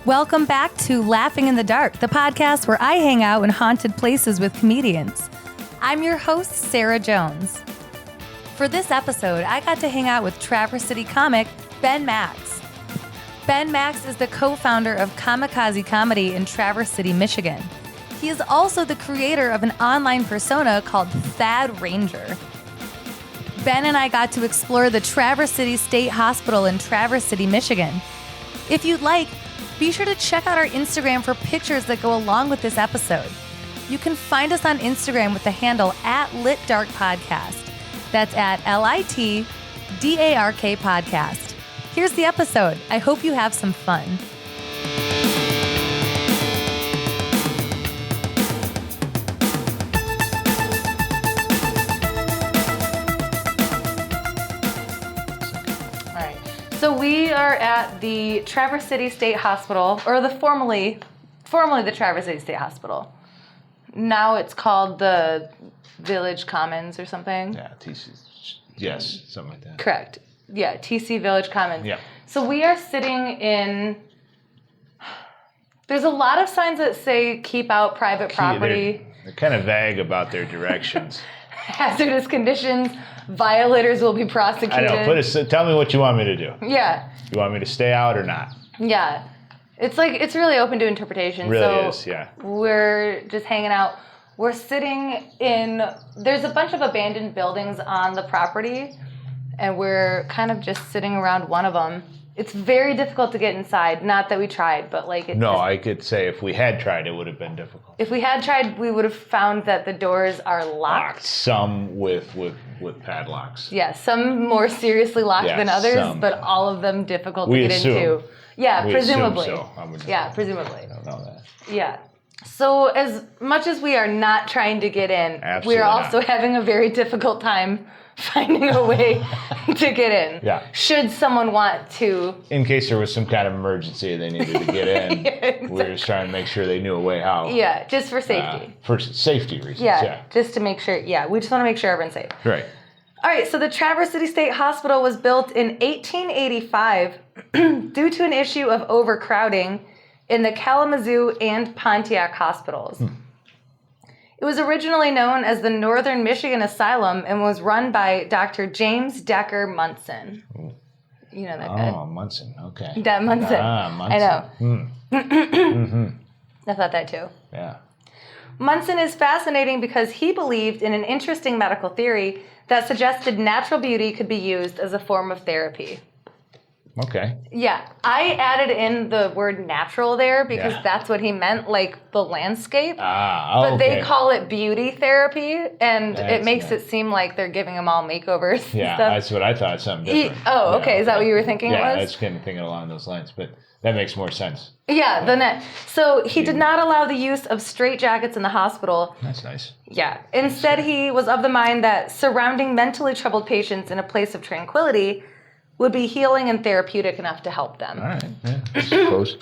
Welcome back to Laughing in the Dark, the podcast where I hang out in haunted places with comedians. I'm your host, Sara Jones. For this episode, I got to hang out with Traverse City comic Ben Macks. Ben Macks is the co-founder of Kamikaze Comedy in Traverse City, Michigan. He is also the creator of an online persona called Thad Ranger. Ben and I got to explore the Traverse City State Hospital in Traverse City, Michigan. If you'd like, be sure to check out our Instagram for pictures that go along with this episode. You can find us on Instagram with the handle @LitDarkPodcast. That's at LITDARK Podcast. Here's the episode. I hope you have some fun. So we are at the Traverse City State Hospital, or the formerly the Traverse City State Hospital. Now it's called the Village Commons or something. Yeah, TC. Yes, something like that. Correct. Yeah, TC Village Commons. Yeah. So we are sitting in. There's a lot of signs that say keep out private property. They're kind of vague about their directions. Hazardous conditions. Violators will be prosecuted. I know. Tell me what you want me to do. Yeah. You want me to stay out or not? Yeah. It's really open to interpretation. Really is, yeah. We're just hanging out. We're sitting there's a bunch of abandoned buildings on the property, and we're kind of just sitting around one of them. It's very difficult to get inside. Not that we tried, but I could say if we had tried, it would have been difficult. If we had tried, we would have found that the doors are locked. Some with padlocks. Yeah, some more seriously locked than others, but all of them difficult to get into. Yeah, presumably. Presumably. I don't know that. Yeah. So as much as we are not trying to get in, Absolutely we're also having a very difficult time finding a way to get in. Yeah. Should someone want to. In case there was some kind of emergency they needed to get in, exactly. We were just trying to make sure they knew a way how. Yeah, just for safety. For safety reasons, just to make sure, we just want to make sure everyone's safe. Right. All right, so the Traverse City State Hospital was built in 1885 due to an issue of overcrowding in the Kalamazoo and Pontiac hospitals. It was originally known as the Northern Michigan Asylum and was run by Dr. James Decker Munson. You know that guy? Oh, Munson, okay. That Munson. Munson. I know. Mm-hmm. I thought that too. Yeah. Munson is fascinating because he believed in an interesting medical theory that suggested natural beauty could be used as a form of therapy. Okay. Yeah, I added in the word natural there because that's what he meant, like the landscape. But they call it beauty therapy, and it makes it seem like they're giving them all makeovers. Yeah, that's what I thought, something different. Okay, is that what you were thinking it was? Yeah, I was kind of thinking along those lines, but that makes more sense. Yeah, so he did not allow the use of straitjackets in the hospital. That's nice. Yeah, instead he was of the mind that surrounding mentally troubled patients in a place of tranquility would be healing and therapeutic enough to help them. All right, yeah, I suppose.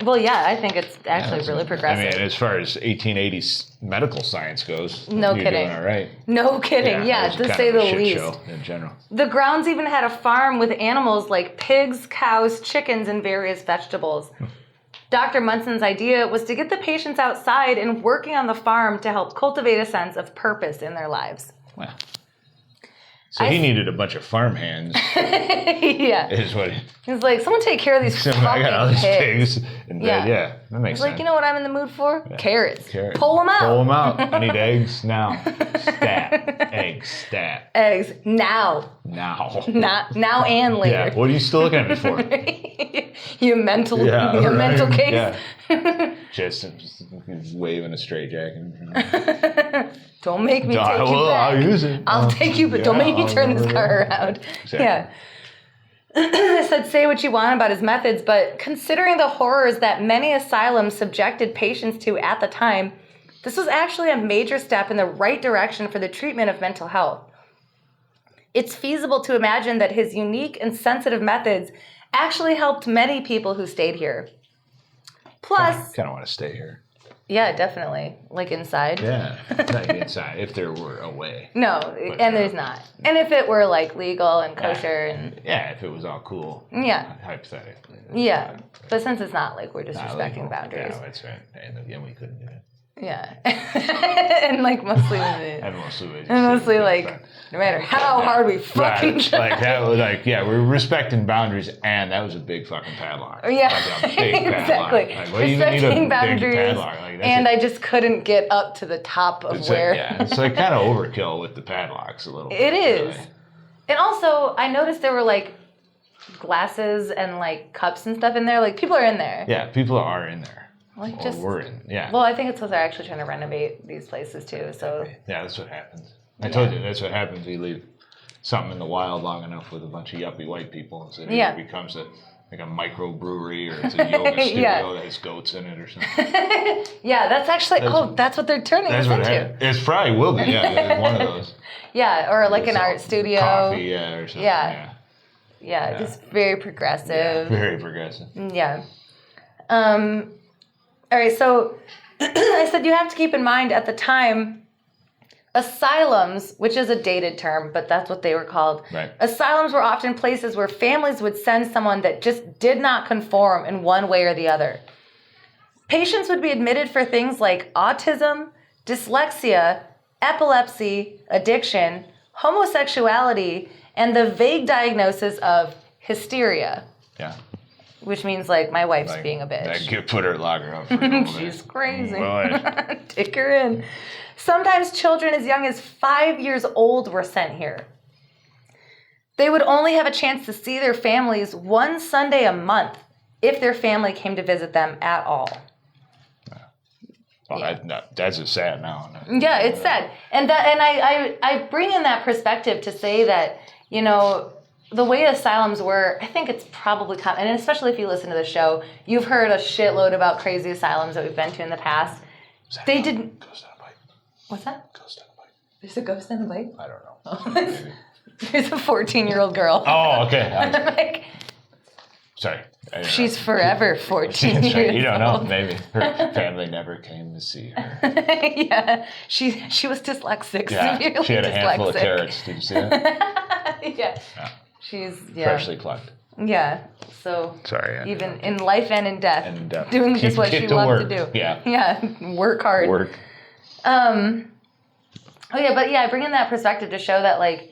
Well, yeah, I think it's actually really progressive. I mean, as far as 1880s medical science goes, no you're kidding. doing all right. No kidding, to say the least. Show in general. The grounds even had a farm with animals like pigs, cows, chickens, and various vegetables. Dr. Munson's idea was to get the patients outside and working on the farm to help cultivate a sense of purpose in their lives. Wow. So he needed a bunch of farm hands. Yeah. Is what he's like, someone take care of these fucking I got all these pigs. And that makes sense. Like, you know what I'm in the mood for? Yeah. Carrots. Pull them out. I need eggs now. Stat. Eggs now. Not now and later. Yeah. What are you still looking at me for? You mental case. Yeah. Just waving a straitjacket. Don't make me take you back. I'll use it. I'll take you, but don't make me turn this car around. Exactly. Yeah. I said say what you want about his methods, but considering the horrors that many asylums subjected patients to at the time, this was actually a major step in the right direction for the treatment of mental health. It's feasible to imagine that his unique and sensitive methods actually helped many people who stayed here. Plus... kind of want to stay here. Yeah, definitely. Like inside. Yeah, like inside, if there were a way. No, and there's not. And if it were like legal and kosher and... Yeah, if it was all cool. Yeah. Hypothetically. Yeah, but since it's not, like, we're just respecting boundaries. Yeah, that's right. And again, we couldn't do it. Yeah. And like mostly like no matter how hard we fucking try. Like that was like we're respecting boundaries, and that was a big fucking padlock. Yeah. Like a big padlock. Exactly. Like, Respecting boundaries. Like, and I just couldn't get up to the top of where it's like kind of overkill with the padlocks a little bit. It is. Really. And also I noticed there were like glasses and like cups and stuff in there. Like people are in there. Yeah, people are in there. Like or we're in, yeah. Well, I think it's because they're actually trying to renovate these places too. So yeah, that's what happens. I told you that's what happens. You leave something in the wild long enough with a bunch of yuppie white people, and so it either becomes a microbrewery or it's a yoga studio that has goats in it or something. Yeah, that's actually that's what they're turning this into. It probably will be. Yeah, one of those. Yeah, or like an art studio. Coffee, or something. Yeah, just very progressive. Yeah, very progressive. Yeah. All right, so I said you have to keep in mind at the time, asylums, which is a dated term, but that's what they were called. Right. Asylums were often places where families would send someone that just did not conform in one way or the other. Patients would be admitted for things like autism, dyslexia, epilepsy, addiction, homosexuality, and the vague diagnosis of hysteria. Yeah. Which means, like, my wife's being a bitch. That could put her locker up for a little bit. She's crazy. Boy. Take her in. Sometimes children as young as 5 years old were sent here. They would only have a chance to see their families one Sunday a month if their family came to visit them at all. Well, that's just sad now. Yeah, it's sad. And I bring in that perspective to say that, you know, the way asylums were, I think it's probably common, and especially if you listen to the show, you've heard a shitload about crazy asylums that we've been to in the past. They didn't... Ghost on a bike. What's that? Ghost on a bike. There's a ghost on a bike? I don't know. Oh, there's a 14-year-old girl. Oh, okay. Sorry. She's forever 14 years old. You don't know. Maybe her family never came to see her. Yeah. She was dyslexic. Yeah. Severely She had a handful of dyslexic. carrots. Did you see that? Yeah. She's freshly plucked. Yeah. So sorry. Even in life and in death, doing just what she loved to do. Yeah. Yeah. Work hard. Work. I bring in that perspective to show that, like,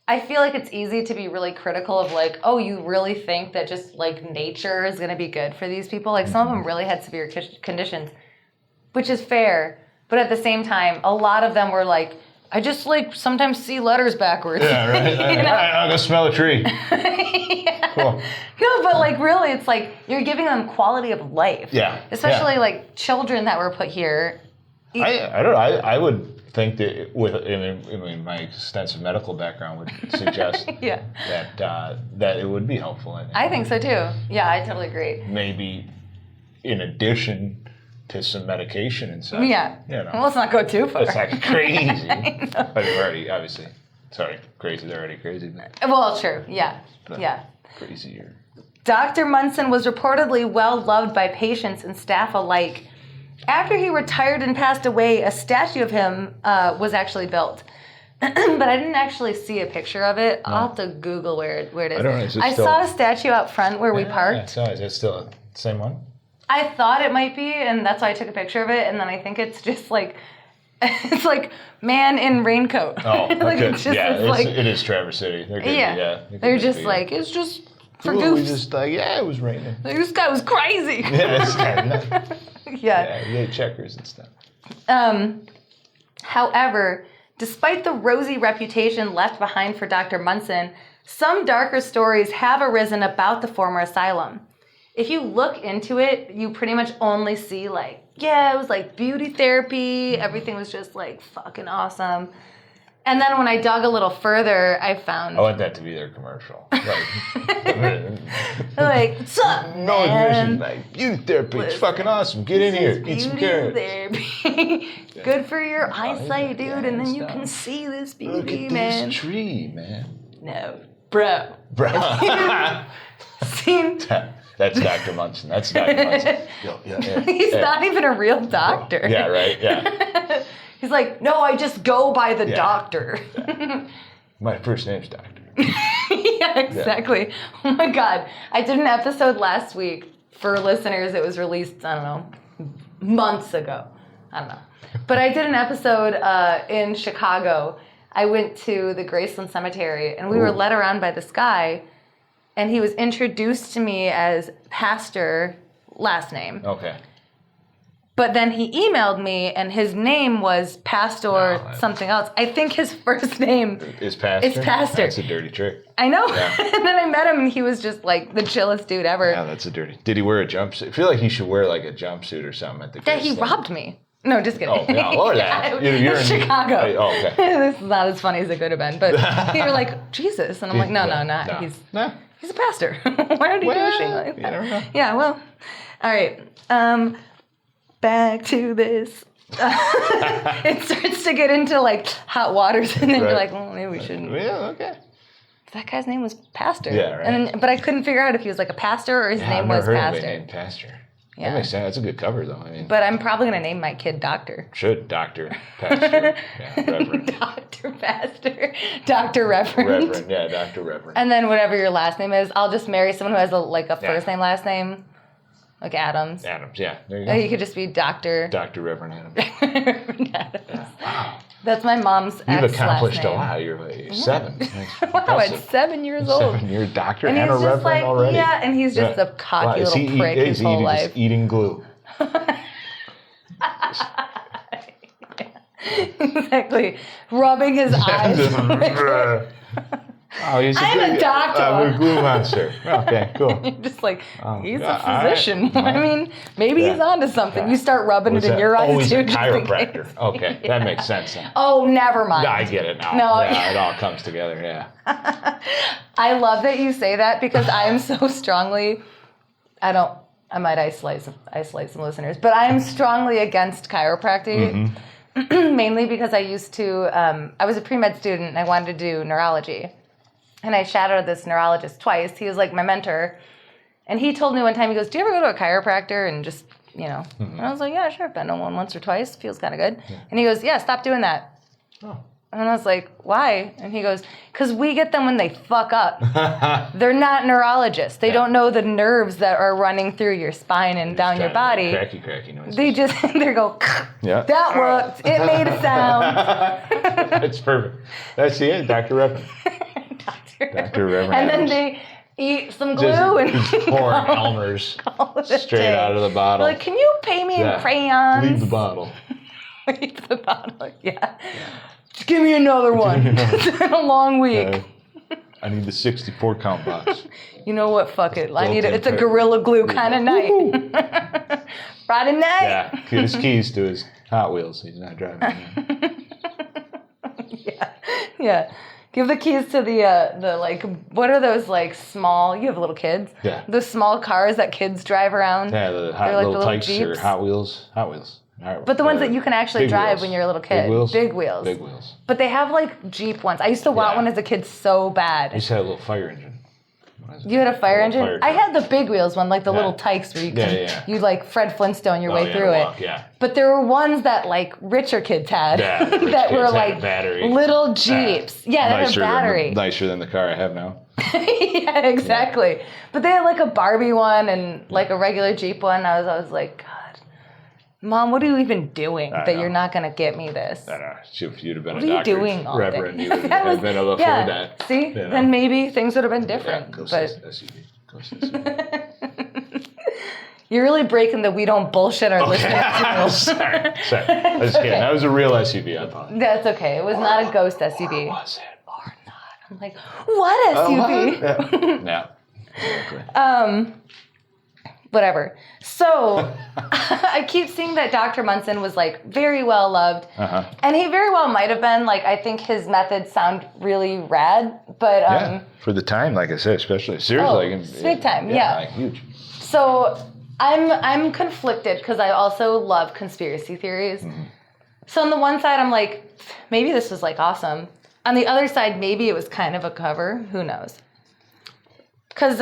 I feel like it's easy to be really critical of, like, oh, you really think that just, like, nature is going to be good for these people? Like, some of them really had severe conditions, which is fair. But at the same time, a lot of them were like, I just, like, sometimes see letters backwards. Yeah, right. I'll go smell a tree. Yeah. Cool. No, but, like, really, it's like you're giving them quality of life. Yeah. Especially, like, children that were put here. I don't know. I would think that my extensive medical background would suggest that it would be helpful. I think so too. Yeah, I totally agree. Maybe in addition to some medication and stuff. Yeah. You know. Well, let's not go too far. It's like crazy. But already, obviously, crazy. They're already crazy. Well, true. Yeah. Yeah. Crazier. Dr. Munson was reportedly well loved by patients and staff alike. After he retired and passed away, a statue of him was actually built. But I didn't actually see a picture of it. No. I'll have to Google where it is. I don't know. I saw a statue out front where we parked. Yeah, is it still the same one? I thought it might be, and that's why I took a picture of it. And then I think it's just like, it's like man in raincoat. Oh, like okay. it's just, it is Traverse City. They're just like, it's just for goofs. We just like, it was raining. Like, this guy was crazy. Yeah, this guy. Yeah, he ate checkers and stuff. However, despite the rosy reputation left behind for Dr. Munson, some darker stories have arisen about the former asylum. If you look into it, you pretty much only see, like, it was like beauty therapy. Everything was just like fucking awesome. And then when I dug a little further, I found... I want that to be their commercial. Like, what's up, man? No admission, like, beauty therapy. It's fucking awesome. Get in here. Eat some carrots. Therapy. Good for your eyesight, dude. And then you can see this beauty, man. This tree, man. No. Bro. Seen? That's Dr. Munson. That's Dr. Munson. He's not even a real doctor. Yeah, right, yeah. He's like, no, I just go by the doctor. My first name's Doctor. Yeah, exactly. Yeah. Oh my God. I did an episode last week for listeners. It was released, I don't know, months ago. I don't know. But I did an episode in Chicago. I went to the Graceland Cemetery, and we were led around by this guy, and he was introduced to me as Pastor, last name. Okay. But then he emailed me, and his name was Pastor something else. I think his first name is Pastor. That's a dirty trick. I know. Yeah. And then I met him, and he was just like the chillest dude ever. Yeah, that's a dirty. Did he wear a jumpsuit? I feel like he should wear like a jumpsuit or something at the. That he robbed me. No, just kidding. Oh, yeah, or that. You're in Chicago. Okay. This is not as funny as it could have been. But you were like, Jesus. And I'm like, no, not. No. He's a pastor. Why would he do a thing like that? You never know. Yeah, well. All right. Back to this. It starts to get into like hot waters, and then you're like, well, maybe we shouldn't. Yeah, okay. That guy's name was Pastor. Yeah, right. And then, but I couldn't figure out if he was like a pastor or his name was Pastor. I've never heard of named Pastor. Yeah. That makes sense. That's a good cover, though. I mean, but I'm probably going to name my kid Doctor. Should. Doctor. Pastor. Reverend. Dr. Pastor. Dr. Reverend. Reverend. Yeah, Dr. Reverend. And then whatever your last name is, I'll just marry someone who has a first name, last name. Like Adams. Adams, yeah. There you go. You could just be Dr. Reverend Adams. Reverend Adams. Yeah. Wow. That's my mom's You've accomplished last name. A lot. You're 7. Wow, at 7 years old. 7-year doctor and a Reverend like, already. Yeah, and he's just a cocky little prick his whole life. Just eating glue. Exactly. Rubbing his eyes. I'm a doctor. I'm a glue monster. Okay, cool. You're just like, he's a physician. Right. I mean, maybe he's onto something. You start rubbing it in your eyes too. He's a chiropractor. Okay, that makes sense then. Oh, never mind. I get it now. No. Yeah, it all comes together, yeah. I love that you say that because I am so strongly, I might isolate some listeners, but I am strongly against chiropractic, mainly because I used to, I was a pre-med student and I wanted to do neurology. And I shadowed this neurologist twice. He was like my mentor. And he told me one time, he goes, do you ever go to a chiropractor and just, And I was like, yeah, sure. I've been to one once or twice. Feels kind of good. Yeah. And he goes, yeah, stop doing that. Oh. And I was like, why? And he goes, because we get them when they fuck up. They're not neurologists. They don't know the nerves that are running through your spine and down your body. Cracky noises. They just, they go, yeah. That worked. It made a sound. That's perfect. That's it, Dr. Reverend. Dr. Reverend. And then they eat some glue and pouring Elmer's straight out of the bottle. Like, can you pay me in crayons? Leave the bottle. Leave the bottle. Yeah. Just give me another one. It's been a long week. I need the 64 count box. You know what? Fuck it. I need it. It's a Gorilla Glue kind of night. Friday night. Yeah. Get his keys to his Hot Wheels. He's not driving. Yeah. Give the keys to the like, what are those like small, you have little kids? Yeah. The small cars that kids drive around. Yeah, the little Tykes or Hot Wheels. Hot Wheels. But the ones that you can actually drive when you're a little kid. Big wheels. But they have like Jeep ones. I used to want one as a kid so bad. I used to have a little fire engine. You had a fire engine? I had the big wheels one, like the little Tykes where you can, you like Fred Flintstone your way through it. Yeah. But there were ones that like richer kids had that were like little Jeeps. Yeah, that had a battery. Nicer than the car I have now. Yeah, exactly. Yeah. But they had like a Barbie one and like a regular Jeep one. I was like, God, Mom, what are you even doing that you're not going to get me this? I don't know. If you'd have been a doctor, Reverend, you would have been able to afford that. See? Then maybe things would have been different. Yeah, go SUV. You're really breaking the we don't bullshit our listeners. Sorry. I was just kidding. That was a real SUV, I thought. That's okay. It was not a ghost SUV. Or was it? Or not. I'm like, what SUV? Yeah. Exactly. Whatever. So I keep seeing that Dr. Munson was like very well loved. And he very well might have been. Like, I think his methods sound really rad. But for the time, like I said, especially seriously, it's big time. Yeah. Like, huge. So I'm conflicted because I also love conspiracy theories. So on the one side, I'm like, maybe this was like awesome. On the other side, maybe it was kind of a cover. Who knows? Because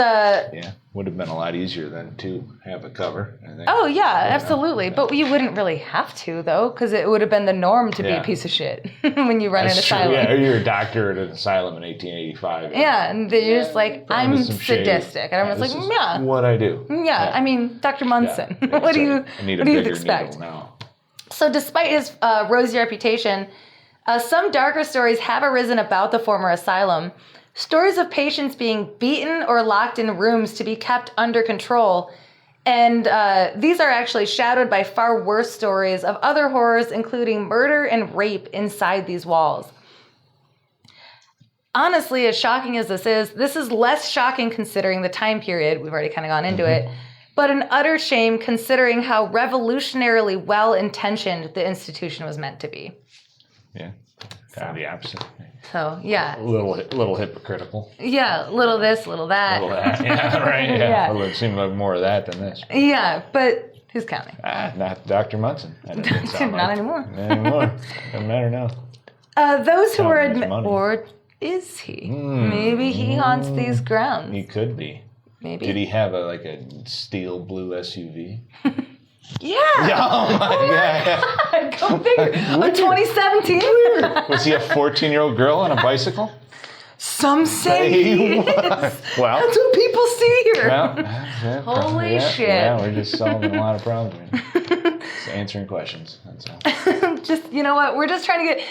would have been a lot easier then to have a cover, I think. Oh yeah, absolutely. Yeah. But you wouldn't really have to though, because it would have been the norm to be a piece of shit when you run an asylum. Yeah, you're a doctor at an asylum in 1885. Yeah, and you're just like, I'm sadistic, and I'm just like, yeah, what I do. Yeah, I mean, Dr. Munson. What do you expect? Now. So, despite his rosy reputation, some darker stories have arisen about the former asylum. Stories of patients being beaten or locked in rooms to be kept under control. And these are actually shadowed by far worse stories of other horrors, including murder and rape inside these walls. Honestly, as shocking as this is less shocking considering the time period. We've already kind of gone into it. But an utter shame considering how revolutionarily well-intentioned the institution was meant to be. Yeah, kind of the opposite. So, yeah. A little hypocritical. Yeah, little this, little that. Little that, yeah, right, yeah. Well, it seemed like more of that than this. Yeah, but who's counting? Not Dr. Munson. Not anymore. Not anymore. Doesn't matter now. Those who were or is he? Maybe he haunts these grounds. He could be. Maybe. Did he have a steel blue SUV? Yeah. Oh my God. Go figure. A 2017? Was he a 14-year-old girl on a bicycle? Some say he is. Well, that's what people see here. Well, holy shit. Yeah, we're just solving a lot of problems. Just answering questions. That's all. Just, you know what? We're just trying to get...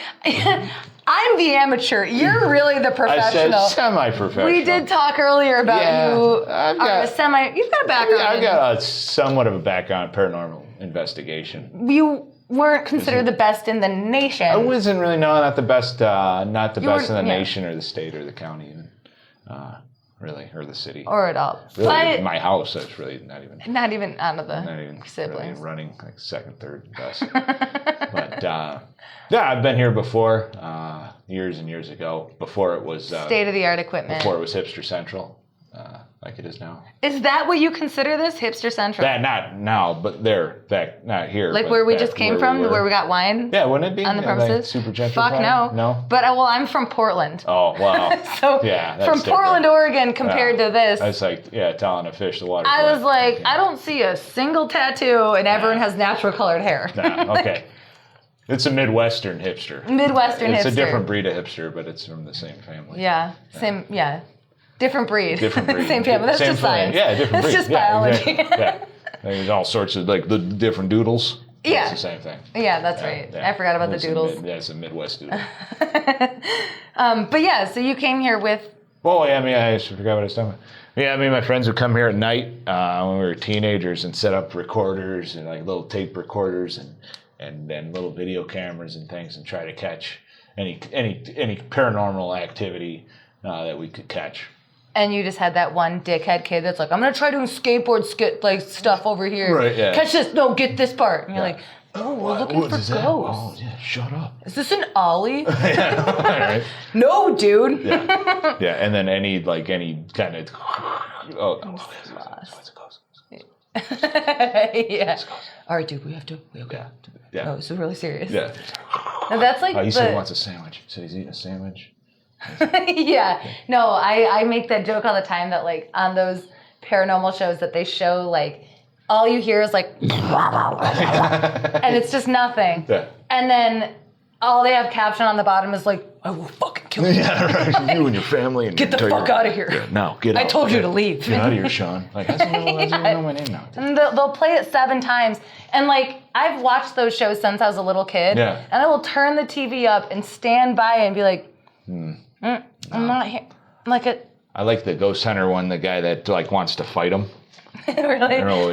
I'm the amateur. You're really the professional. I said semi-professional. We did talk earlier about you are a semi... You've got a background. I've got somewhat of a background in paranormal investigation. You weren't considered the best in the nation. I wasn't really, not the best in the nation or the state or the county even, really, or the city. Or at all. Really, but my house, that's really not even out of the siblings. Really running like second, third best. But yeah, I've been here before, years and years ago, before it was... state-of-the-art equipment. Before it was Hipster Central. Like it is now. Is that what you consider this, Hipster Central? That not now, but back not here. Like where we just came from, where we got wine. Yeah, wouldn't it be on the premises? Like super gentrified? Fuck no. No. But I'm from Portland. Oh wow. So yeah, that's from different. Portland, Oregon, compared to this. That's like telling a fish the water. I was like, I don't see a single tattoo, and everyone has natural colored hair. Okay. It's a Midwestern hipster. It's a different breed of hipster, but it's from the same family. Yeah. Same. Yeah. Different breed. Same family. That's same just science. Yeah, different breed. That's just biology. Exactly. Yeah. There's all sorts of like the different doodles. Yeah. It's the same thing. Yeah, that's right. Yeah. I forgot about the doodles. It's a Midwest doodle. But yeah, so you came here with... Oh, yeah, I forgot what I was talking about. Yeah, my friends would come here at night when we were teenagers and set up recorders and like little tape recorders and then little video cameras and things and try to catch any paranormal activity that we could catch. And you just had that one dickhead kid that's like, I'm going to try doing skateboard stuff over here. Right, yeah. Catch this. No, get this part. And you're like, oh, we're looking for ghosts. Oh, yeah, shut up. Is this an ollie? Yeah, all right. No, dude. Yeah, and then any kind of... Oh, it's a ghost. Yeah. All right, dude, we have to... Yeah. Oh, this is really serious. Yeah. Now, that's like he said he wants a sandwich. He said he's eating a sandwich. Yeah. No, I make that joke all the time that like on those paranormal shows that they show like all you hear is like and it's just nothing. Yeah. And then all they have caption on the bottom is like, I will fucking kill you. Yeah, right. You and your family. And get the fuck out of here. Yeah, no, get out. I told you to leave. Get out of here, Sean. Like, how does he know my name now? And they'll play it 7 times. And like, I've watched those shows since I was a little kid. Yeah. And I will turn the TV up and stand by and be like, I'm not here. I like the ghost hunter one, the guy that like wants to fight him. Really? I don't know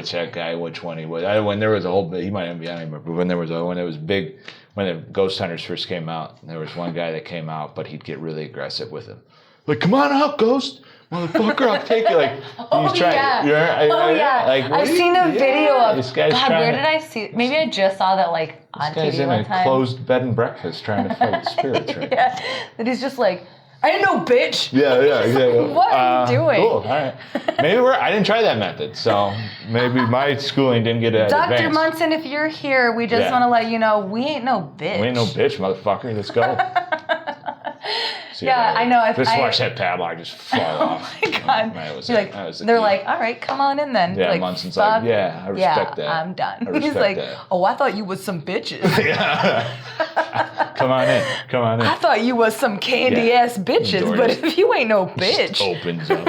which one he was. When there was a whole, he might not be on anymore, but when it was big, when the ghost hunters first came out, there was one guy that came out, but he'd get really aggressive with him. Like, come on out, ghost. Motherfucker, I'll take you. Like, he's trying. Yeah. Like, I've seen a video of. This guy's God, where did I see? Maybe I just saw that like on TV one time. This guy's in a closed bed and breakfast trying to fight spirits, right? Yeah, that he's just like, I ain't no bitch. Yeah, exactly. What are you doing? Cool. All right. Maybe I didn't try that method, so maybe my schooling didn't get it. Dr. Munson, if you're here, we just want to let you know we ain't no bitch. We ain't no bitch, motherfucker. Let's go. I know. This watch that padlock just fall off. Oh my done. They're like, all right, come on in then. Yeah, like, Munson's like, yeah, I respect that. I'm done. He's like, that. oh, I thought you was some bitches. Come on in. I thought you was some candy ass bitches, but if you ain't no bitch. Just opens up.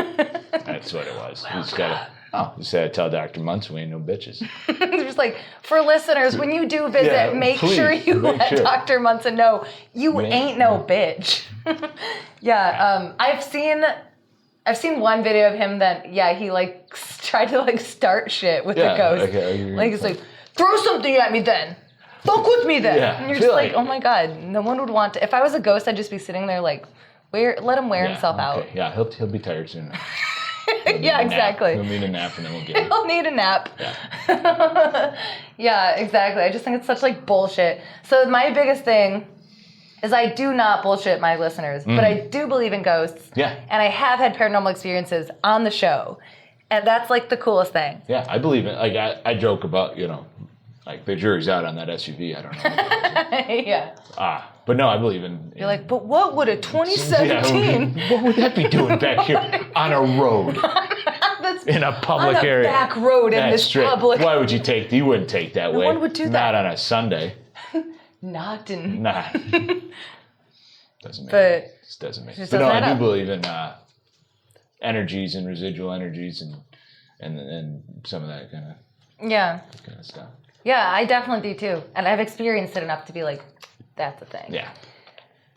That's what it was. He's got to, you said, tell Dr. Munson we ain't no bitches. Just like, for listeners, when you do visit, make sure you let Dr. Munson know you ain't no bitch. I've seen one video of him that, he like tried to like start shit with the ghost. Okay, like, it's like, throw something at me then. Fuck with me then. Yeah, and you're just like, oh my God, no one would want to. If I was a ghost, I'd just be sitting there like, let him wear himself out. Yeah, he'll be tired soon. Exactly. He'll need a nap and then we'll get him. He'll need a nap. Yeah. Exactly. I just think it's such like bullshit. So my biggest thing is I do not bullshit my listeners, but I do believe in ghosts. Yeah. And I have had paranormal experiences on the show. And that's like the coolest thing. Yeah, I believe it. Like I joke about, like the jury's out on that SUV. I don't know. Yeah. But no, I believe in. You're like, but what would a 2017? What would that be doing back here on a road? In a public area. On a back road in this public. Why would you take? You wouldn't take that way. No one would do that. Not on a Sunday. Nah. Doesn't make sense. Just doesn't make sense. But no, I do believe in energies and residual energies and some of that kind of stuff. Yeah, I definitely do too, and I've experienced it enough to be like, that's a thing. Yeah.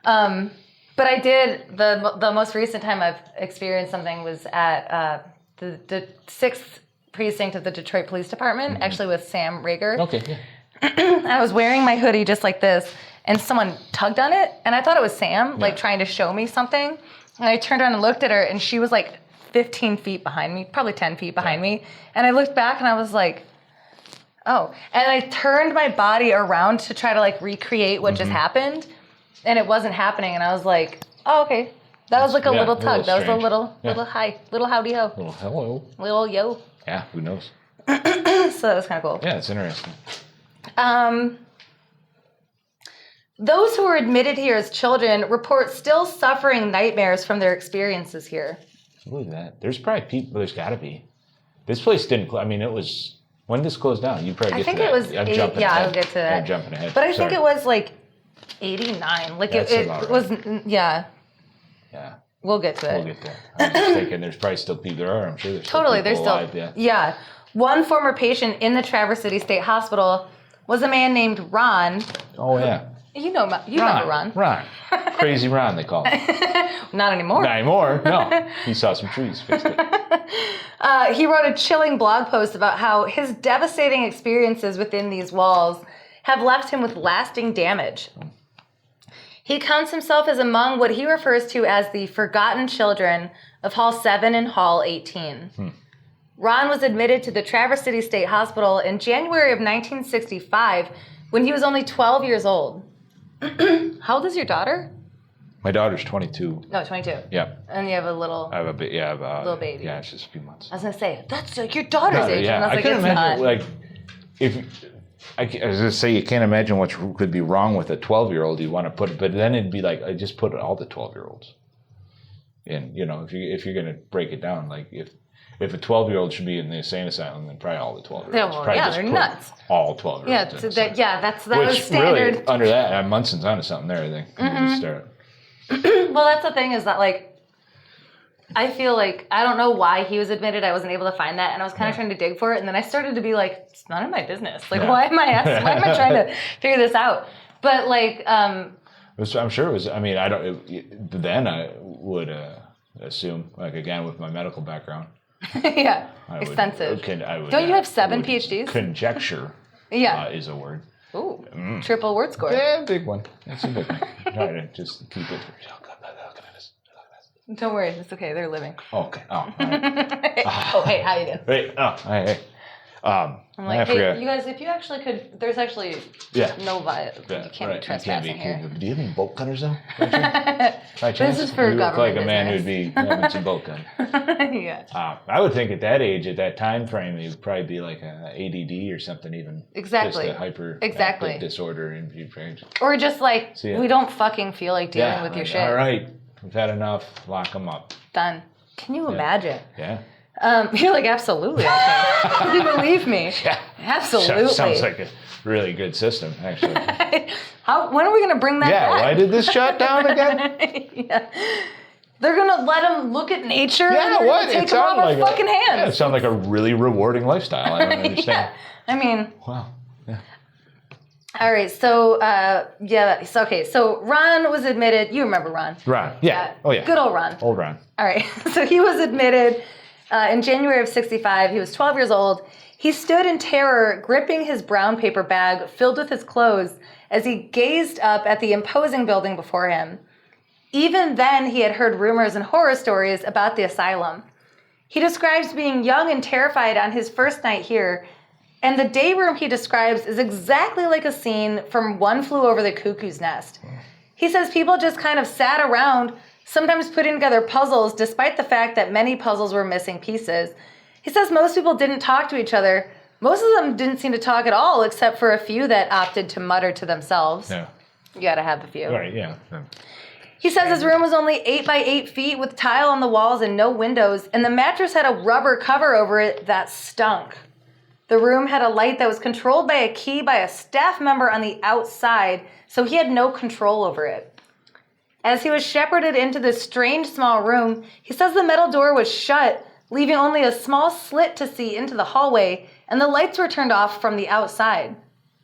But I did the most recent time I've experienced something was at the 6th precinct of the Detroit Police Department, actually with Sam Rager. Okay. Yeah. And I was wearing my hoodie just like this, and someone tugged on it, and I thought it was Sam, like trying to show me something. And I turned around and looked at her, and she was like 15 feet behind me, probably 10 feet behind me. And I looked back, and I was like, oh. And I turned my body around to try to like recreate what just happened, and it wasn't happening. And I was like, oh, okay. That was like a little tug. That was a little hi, little howdy ho. Little hello. Little yo. Yeah, who knows? So that was kind of cool. Yeah, it's interesting. Those who were admitted here as children report still suffering nightmares from their experiences here. I believe that. There's probably people, there's got to be. This place didn't, it was, when did this close down? You probably get to that. I think it was, I'll get to that. I'm jumping ahead. But I think it was like 89. Like it was, Yeah. We'll get to it. We'll get there. I'm just thinking there's probably still people there. I'm sure there's still totally, people there's alive. Still, yeah. One former patient in the Traverse City State Hospital was a man named Ron. Oh, yeah. You remember Ron. Ron. Crazy Ron, they call him. Not anymore. Not anymore, no. He saw some trees, fixed it. He wrote a chilling blog post about how his devastating experiences within these walls have left him with lasting damage. He counts himself as among what he refers to as the forgotten children of Hall 7 and Hall 18. Ron was admitted to the Traverse City State Hospital in January of 1965 when he was only 12 years old. How old is your daughter? My daughter's 22. No, 22. Yeah. And you have a little... I have a little baby. Yeah, it's just a few months. I was going to say, that's like your daughter's age. Yeah, and I was like, couldn't imagine, not. I was going to say, you can't imagine what could be wrong with a 12-year-old you want to put, but then it'd be like, I just put all the 12-year-olds. And, if you're going to break it down, like if a 12-year-old should be in the insane asylum, then probably all the 12-year-olds. They're nuts. All 12-year-olds. That was standard. Really, under that, Munson's onto something there, I think. Start. Well, that's the thing is that, like, I feel like, I don't know why he was admitted. I wasn't able to find that, and I was kind of trying to dig for it, and then I started to be like, it's none of my business. Like, why am I trying to figure this out? But, like... I'm sure it was, then I would assume, like, again, with my medical background. Yeah, extensive. Don't you have 7 PhDs? Conjecture is a word. Ooh, triple word score. Yeah, big one. That's a big one. Try to just keep it. Don't worry, it's okay. They're living. Okay. Oh, all right. Hey, how you doing? Hey, hey. I'm like, hey, you guys, if you actually could, there's actually no vibe. You can't be trespassing here. Do you have any bolt cutters, though? This is for government. You look like a man who'd be having some bolt cutting. Yeah. I would think at that age, at that time frame, it would probably be like an ADD or something even. Exactly. Just a hyperactive disorder in your parents. Or just like, we don't fucking feel like dealing with your shit. All right. We've had enough. Lock them up. Done. Can you imagine? Yeah. You're like, absolutely. Okay. You believe me? Yeah. Absolutely. Sounds like a really good system, actually. When are we going to bring that back? Yeah, why did this shut down again? Yeah. They're going to let them look at nature and what? take them off our fucking hands. Yeah, it sounds like a really rewarding lifestyle. I don't understand. Yeah. I mean... Wow. Yeah. All right, so, so Ron was admitted... You remember Ron. Ron, yeah. Oh, yeah. Good old Ron. Old Ron. All right, so he was admitted in January of 65. He was 12 years old. He stood in terror, gripping his brown paper bag filled with his clothes as he gazed up at the imposing building before him. Even then, he had heard rumors and horror stories about the asylum. He describes being young and terrified on his first night here, and the day room he describes is exactly like a scene from One Flew Over the Cuckoo's Nest. He says people just kind of sat around, sometimes putting together puzzles, despite the fact that many puzzles were missing pieces. He says most people didn't talk to each other. Most of them didn't seem to talk at all, except for a few that opted to mutter to themselves. Yeah. You gotta have a few. Right, yeah. He says his room was only 8 by 8 feet with tile on the walls and no windows, and the mattress had a rubber cover over it that stunk. The room had a light that was controlled by a key by a staff member on the outside, so he had no control over it. As he was shepherded into this strange small room, he says the metal door was shut, leaving only a small slit to see into the hallway, and the lights were turned off from the outside.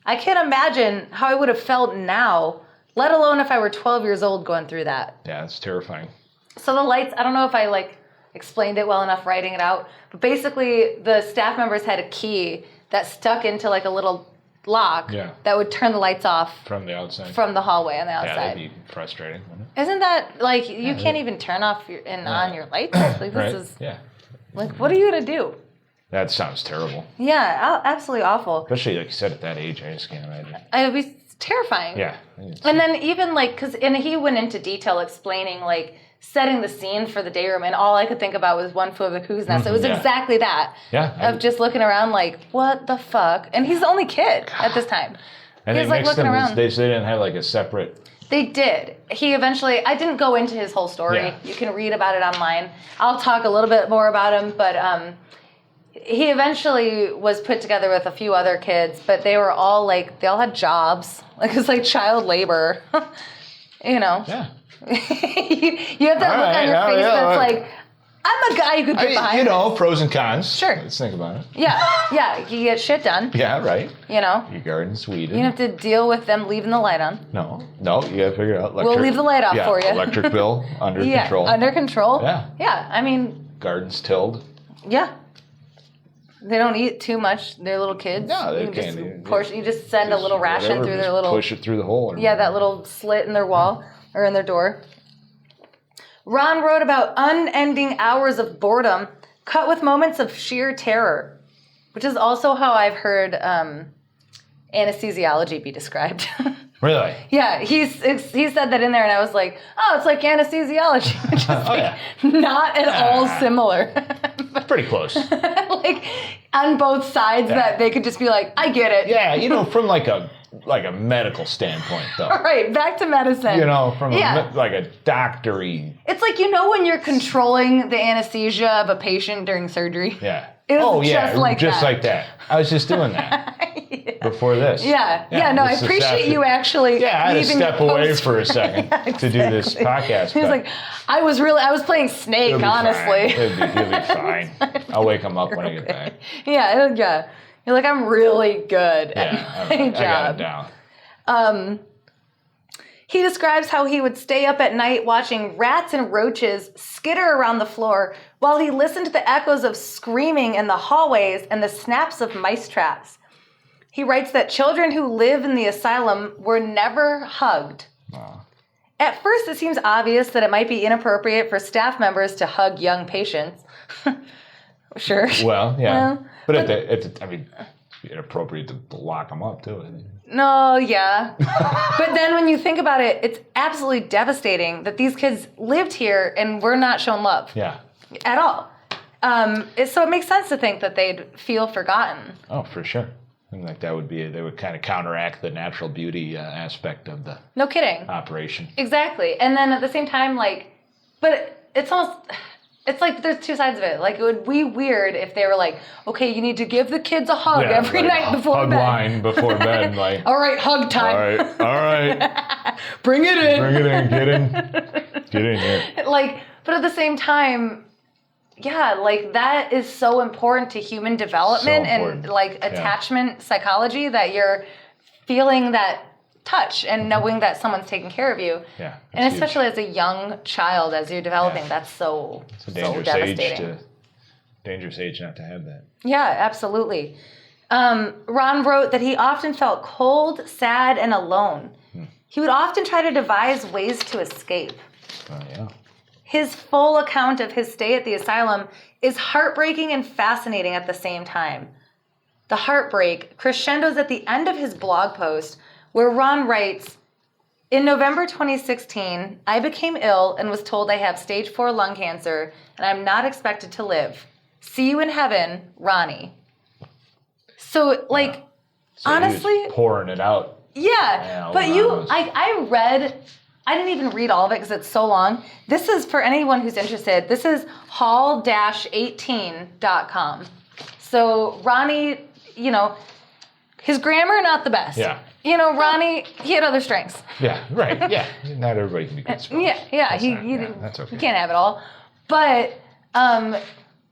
I can't imagine how I would have felt now, let alone if I were 12 years old going through that. Yeah, it's terrifying. So the lights, I don't know if I explained it well enough writing it out, but basically the staff members had a key that stuck into a little lock that would turn the lights off from the outside, from the hallway on the outside. Yeah, that'd be frustrating, wouldn't it? Isn't that you can't even turn off on your lights? This right? is what are you gonna do? That sounds terrible. Yeah, absolutely awful. Especially like you said at that age, I just can't imagine. It would be terrifying. Yeah. And then even and he went into detail explaining setting the scene for the day room, and all I could think about was One Flew Over the Cuckoo's Nest. It was exactly that. Yeah. Of just looking around what the fuck? And he's the only kid at this time. And he was looking around. They didn't have a separate... They did. He eventually... I didn't go into his whole story. Yeah. You can read about it online. I'll talk a little bit more about him, but he eventually was put together with a few other kids, but they were all they all had jobs. It was child labor. Yeah. you have that look on your face that's I'm a guy who could get behind this. Pros and cons. Sure. Let's think about it. Yeah. You get shit done. Yeah, right. Your garden's weeded. You don't have to deal with them leaving the light on. No, you gotta figure it out. We'll leave the light off for you. Electric bill under control. Under control. Yeah. Yeah, I mean... Garden's tilled. Yeah. They don't eat too much. They're little kids. No, they can't eat. You just send a little ration through their little... Push it through the hole. That little slit in their wall, or in their door. Ron wrote about unending hours of boredom, cut with moments of sheer terror, which is also how I've heard anesthesiology be described. Really? Yeah, he said that in there, and I was like, oh, it's like anesthesiology, which is not at all similar. Pretty close. On both sides, that they could just be like, I get it. Yeah, from a medical standpoint, though. Right, back to medicine. From a doctor-y. It's when you're controlling the anesthesia of a patient during surgery. Yeah. It was just like that. I was just doing that before this. Yeah, no, I appreciate you actually. Yeah, I had to step away for a second to do this podcast. He was like, I was playing Snake, honestly. He'll be fine. I'll wake him up when I get back. Yeah. You're like, I'm really good at my job. I got it down. He describes how he would stay up at night watching rats and roaches skitter around the floor while he listened to the echoes of screaming in the hallways and the snaps of mice traps. He writes that children who live in the asylum were never hugged. Wow. At first, it seems obvious that it might be inappropriate for staff members to hug young patients. Sure. Well, yeah. But inappropriate to lock them up, too. No, yeah. But then when you think about it, it's absolutely devastating that these kids lived here and were not shown love. Yeah. At all. So it makes sense to think that they'd feel forgotten. Oh, for sure. And they would kind of counteract the natural beauty aspect of the... No kidding. Operation. Exactly. And then at the same time, but it's almost... It's like there's two sides of it. Like, it would be weird if they were like, okay, you need to give the kids a hug every night before hug bed. line before bed. Like, all right, hug time. All right. Bring it in. Get in here. Like, but at the same time, yeah, like that is so important to human development and like attachment psychology, that you're feeling that touch and knowing that someone's taking care of you. Yeah. And especially as a young child, as you're developing, that's so devastating. Dangerous age not to have that. Yeah, absolutely. Ron wrote that he often felt cold, sad, and alone. He would often try to devise ways to escape. Oh, yeah. His full account of his stay at the asylum is heartbreaking and fascinating at the same time. The heartbreak crescendos at the end of his blog post, where Ron writes, in November 2016, I became ill and was told I have stage 4 lung cancer and I'm not expected to live. See you in heaven, Ronnie. So, like, so honestly... He was pouring it out. Yeah, but I didn't even read all of it because it's so long. This is, for anyone who's interested, this is hall-18.com. So Ronnie, his grammar, not the best. Yeah. Ronnie, he had other strengths. Yeah, right, yeah. Not everybody can be good spellers. Yeah, that's okay. He can't have it all. But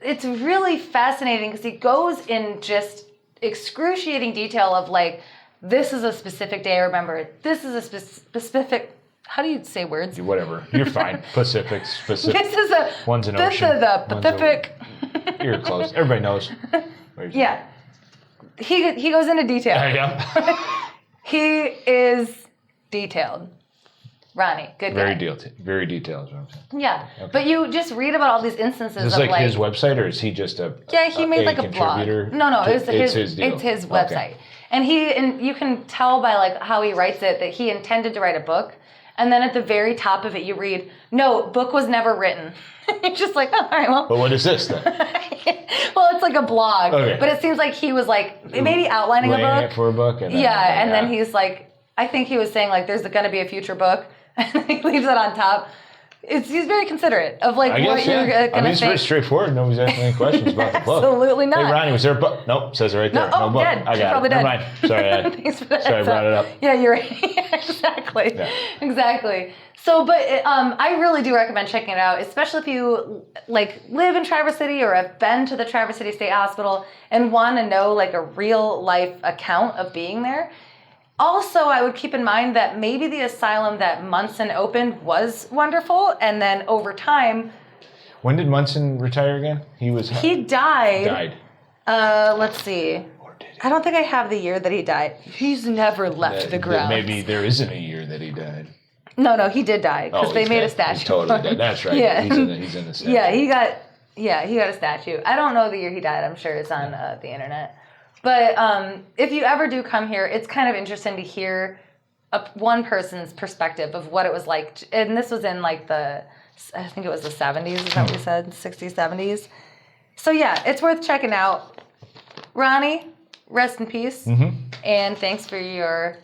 it's really fascinating because he goes in just excruciating detail of, like, this is a specific day I remember. This is a specific... How do you say words? Whatever. You're fine. Specific. This is one's an ocean. This is a Pacific. You're close. Everybody knows. Yeah. He goes into detail. Yeah. He is detailed. Ronnie, good guy. Very detailed is what I'm saying. Yeah. Okay. But you just read about all these instances is this of like his website, or is he just a he made like a blog. No, it's his deal. It's his website. Okay. And you can tell by like how he writes it that he intended to write a book. And then at the very top of it, you read, no, book was never written. You're just like, oh, all right, well. But what is this then? Well, it's like a blog. Okay. But it seems like he was like, maybe outlining a book. It for a book. And then he's like, I think he was saying like, there's going to be a future book. And then he leaves it on top. He's very considerate of like what you're going to say. It's pretty straightforward. Nobody's asking any questions about the book. Absolutely not. Hey, Ronnie, was there a book? Nope, says it right there. No book. Dead. I got probably it. Dead. Never mind. Sorry, Thanks for that. Sorry, I brought it up. Yeah, you're right. Exactly. Yeah. Exactly. So, but I really do recommend checking it out, especially if you like live in Traverse City or have been to the Traverse City State Hospital and want to know like a real life account of being there. Also, I would keep in mind that maybe the asylum that Munson opened was wonderful, and then over time... When did Munson retire again? He died. Let's see. I don't think I have the year that he died. He's never left the ground. Maybe there isn't a year that he died. No, he did die, because they made a statue. He's totally dead. That's right. Yeah. He's in the statue. Yeah, he got a statue. I don't know the year he died. I'm sure it's on the internet. But if you ever do come here, it's kind of interesting to hear one person's perspective of what it was like. And this was in like I think it was the 70s, is that what we said? 60s, 70s. So yeah, it's worth checking out. Ronnie, rest in peace. Mm-hmm. And thanks for your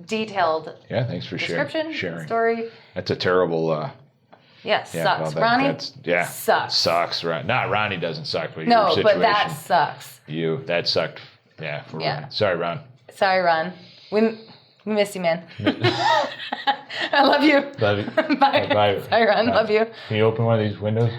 detailed thanks for description, sharing. Story. That's a terrible... sucks. Ronnie sucks. Sucks. Not Ronnie doesn't suck, but your situation. But that sucks. That sucked. Yeah, for Ron. Sorry, Ron. Sorry, Ron. We miss you, man. I love you. Love you. Bye. Bye. Sorry, Ron. Love you. Can you open one of these windows?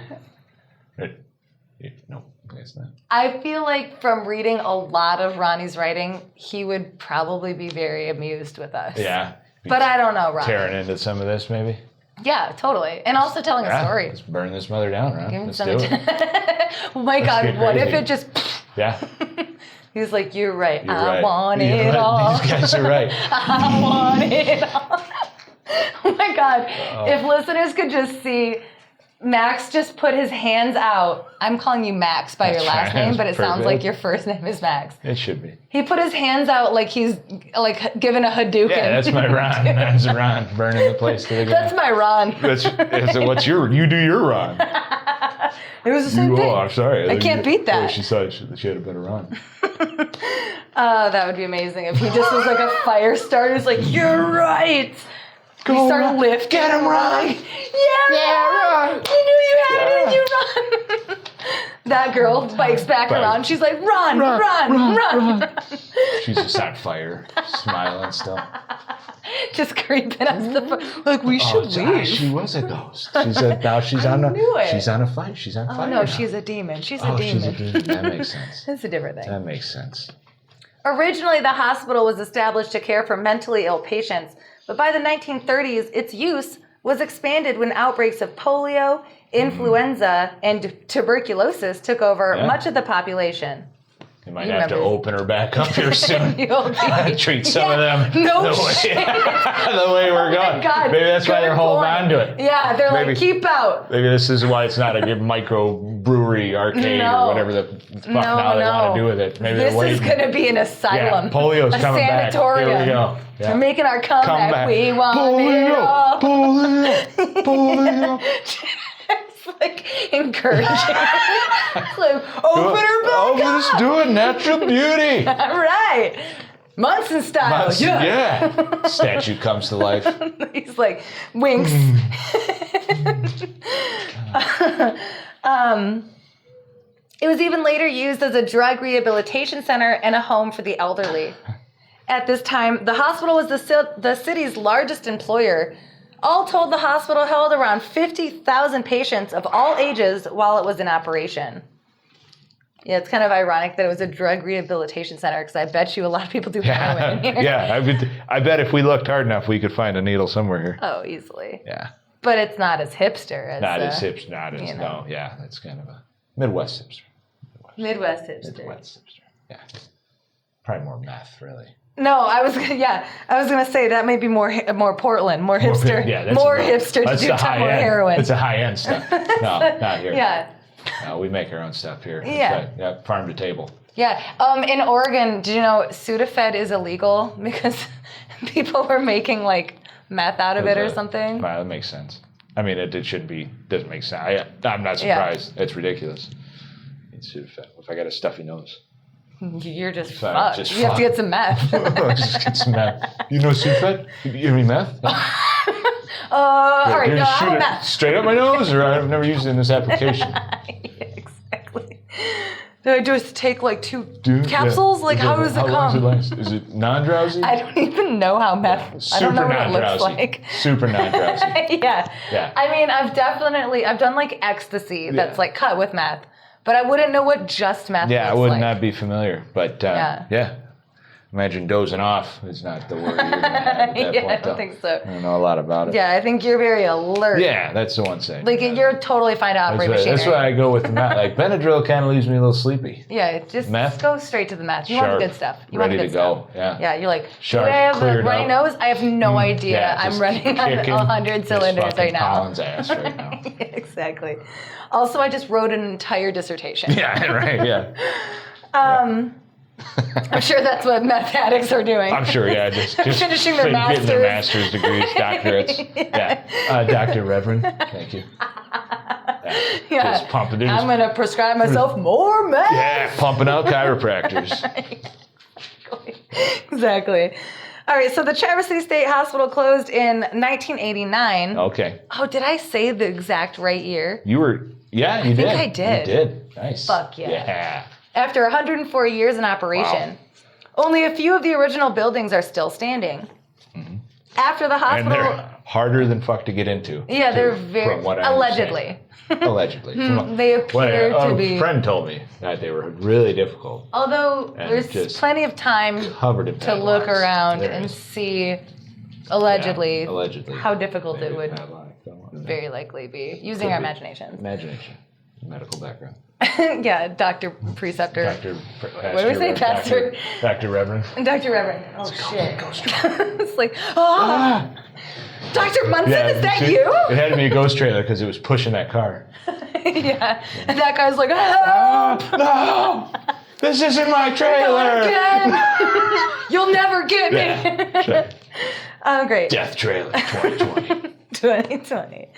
No, it's not. I feel like from reading a lot of Ronnie's writing, he would probably be very amused with us. Yeah. But I don't know, Ron. Tearing into some of this, maybe? Yeah, totally. And also telling a story. Let's burn this mother down, Ron. Let's do it. Oh my God, what if it just... Yeah. He's like, you're right. I want it all. These guys are right. I want it all. Oh my God. If listeners could just see Macks just put his hands out. I'm calling you Macks by your last name, but it sounds like your first name is Macks. It should be. He put his hands out like he's like giving a Hadouken. Yeah, that's my Ron. That's Ron burning the place to the ground. That's my Ron. What's your? You do your Ron. It was the same thing. Oh, I'm sorry. I can't beat that. She said she had a better Ron. That would be amazing if he just was like a fire starter. He's like, you're right. He started lifting. Get him, Ron. Yeah, Ron. You knew you had it in you, Ron. That girl bikes back around. She's like, run. She's just on fire, smiling still. Just creeping us like we should leave. She was a ghost. She said now she's on a fight. She's on fire. Oh no, she's a demon. She's a demon. That makes sense. That's a different thing. That makes sense. Originally, the hospital was established to care for mentally ill patients, but by the 1930s, its use was expanded when outbreaks of polio, influenza, and tuberculosis took over much of the population. You might have to open her back up here soon. Treat some of them the way we're going. God, maybe that's why they're holding on to it. Yeah, they're like, keep out. Maybe this is why it's not a microbrewery arcade or whatever the fuck now they want to do with it. Maybe this is going to be an asylum. Yeah, polio's coming back. Sanatorium. Here we go. Yeah. We're making our comeback. We want polio. It's like encouraging. It's like, open her back up. Let's do it. Natural beauty. All right. Munson style. Yeah. Statue comes to life. He's like, winks. It was even later used as a drug rehabilitation center and a home for the elderly. At this time, the hospital was the city's largest employer. All told, the hospital held around 50,000 patients of all ages while it was in operation. Yeah, it's kind of ironic that it was a drug rehabilitation center because I bet you a lot of people do heroin here. Yeah, I bet if we looked hard enough, we could find a needle somewhere here. Oh, easily. Yeah. But it's not as hipster as... No, yeah, that's kind of a Midwest hipster. Midwest hipster. Yeah. Probably more meth, really. No, I was gonna say that may be more Portland, more hipster, more hipster to do ton more heroin. It's a high end stuff. No, not here. Yeah. No, we make our own stuff here. Yeah. Yeah, farm to table. Yeah. In Oregon, did you know Sudafed is illegal because people were making like meth out of it or something? That makes sense. I mean, it shouldn't be. Doesn't make sense. I'm not surprised. Yeah. It's ridiculous. Sudafed. If I got a stuffy nose. You're just fucked. You have to get some meth. Just get some meth. You know Sudafed? You give me meth? All right, no, I have meth. Straight up my nose, or I've never used it in this application. Yeah, exactly. Do I just take like two capsules? Like, how does it come? How long does it last? Is it non-drowsy? I don't even know how meth. I don't know what it looks like. Super non-drowsy. Yeah. I mean, I've done like ecstasy that's like cut with meth. But I wouldn't know what just meth looks like. Yeah, I would not be familiar. But yeah. Imagine dozing off is not the word you're going to have at that point. I don't think so. I don't know a lot about it. Yeah, I think you're very alert. Yeah, that's the one thing. Like, you're totally fine to operate machinery. That's why I go with the meth. Like, Benadryl kind of leaves me a little sleepy. Yeah, just go straight to the meth. You want the good stuff. You ready want the good to go. Stuff. Yeah. Yeah, you're like, sharp, do I have a runny out. nose? I have no idea. Yeah, I'm running on 100 cylinders right now. Colin's ass right now. Yeah, exactly. Also, I just wrote an entire dissertation. Yeah, right, yeah. I'm sure that's what meth addicts are doing. I'm sure, yeah. Just finishing their masters. Getting their master's degrees, doctorates. Yeah. Dr. Reverend, thank you. Yeah. Just pumping it. I'm going to prescribe myself more meth. Yeah, pumping out chiropractors. Exactly. All right, so the Traverse City State Hospital closed in 1989. Okay. Oh, did I say the exact right year? You were, yeah, you did. I think I did. You did. Nice. Fuck yeah. Yeah. After 104 years in operation, only a few of the original buildings are still standing. Mm-hmm. After the hospital... And they're harder than fuck to get into. Yeah, they're very... Allegedly. Allegedly. They appear to be... A friend told me that they were really difficult. Although there's plenty of time to look around and see, allegedly, how difficult it would very likely be, using our imaginations. Imagination. Medical background. Yeah, Dr. Preceptor. What do we say, Pastor? Dr. Reverend. Dr. Reverend. Oh, shit. It's like, Dr. Munson, is that you? It had to be a ghost trailer because it was pushing that car. Yeah. And that guy's like, help! No! This isn't my trailer! You'll never get me! Yeah, sure. Oh, great. Death Trailer 2020. 2020.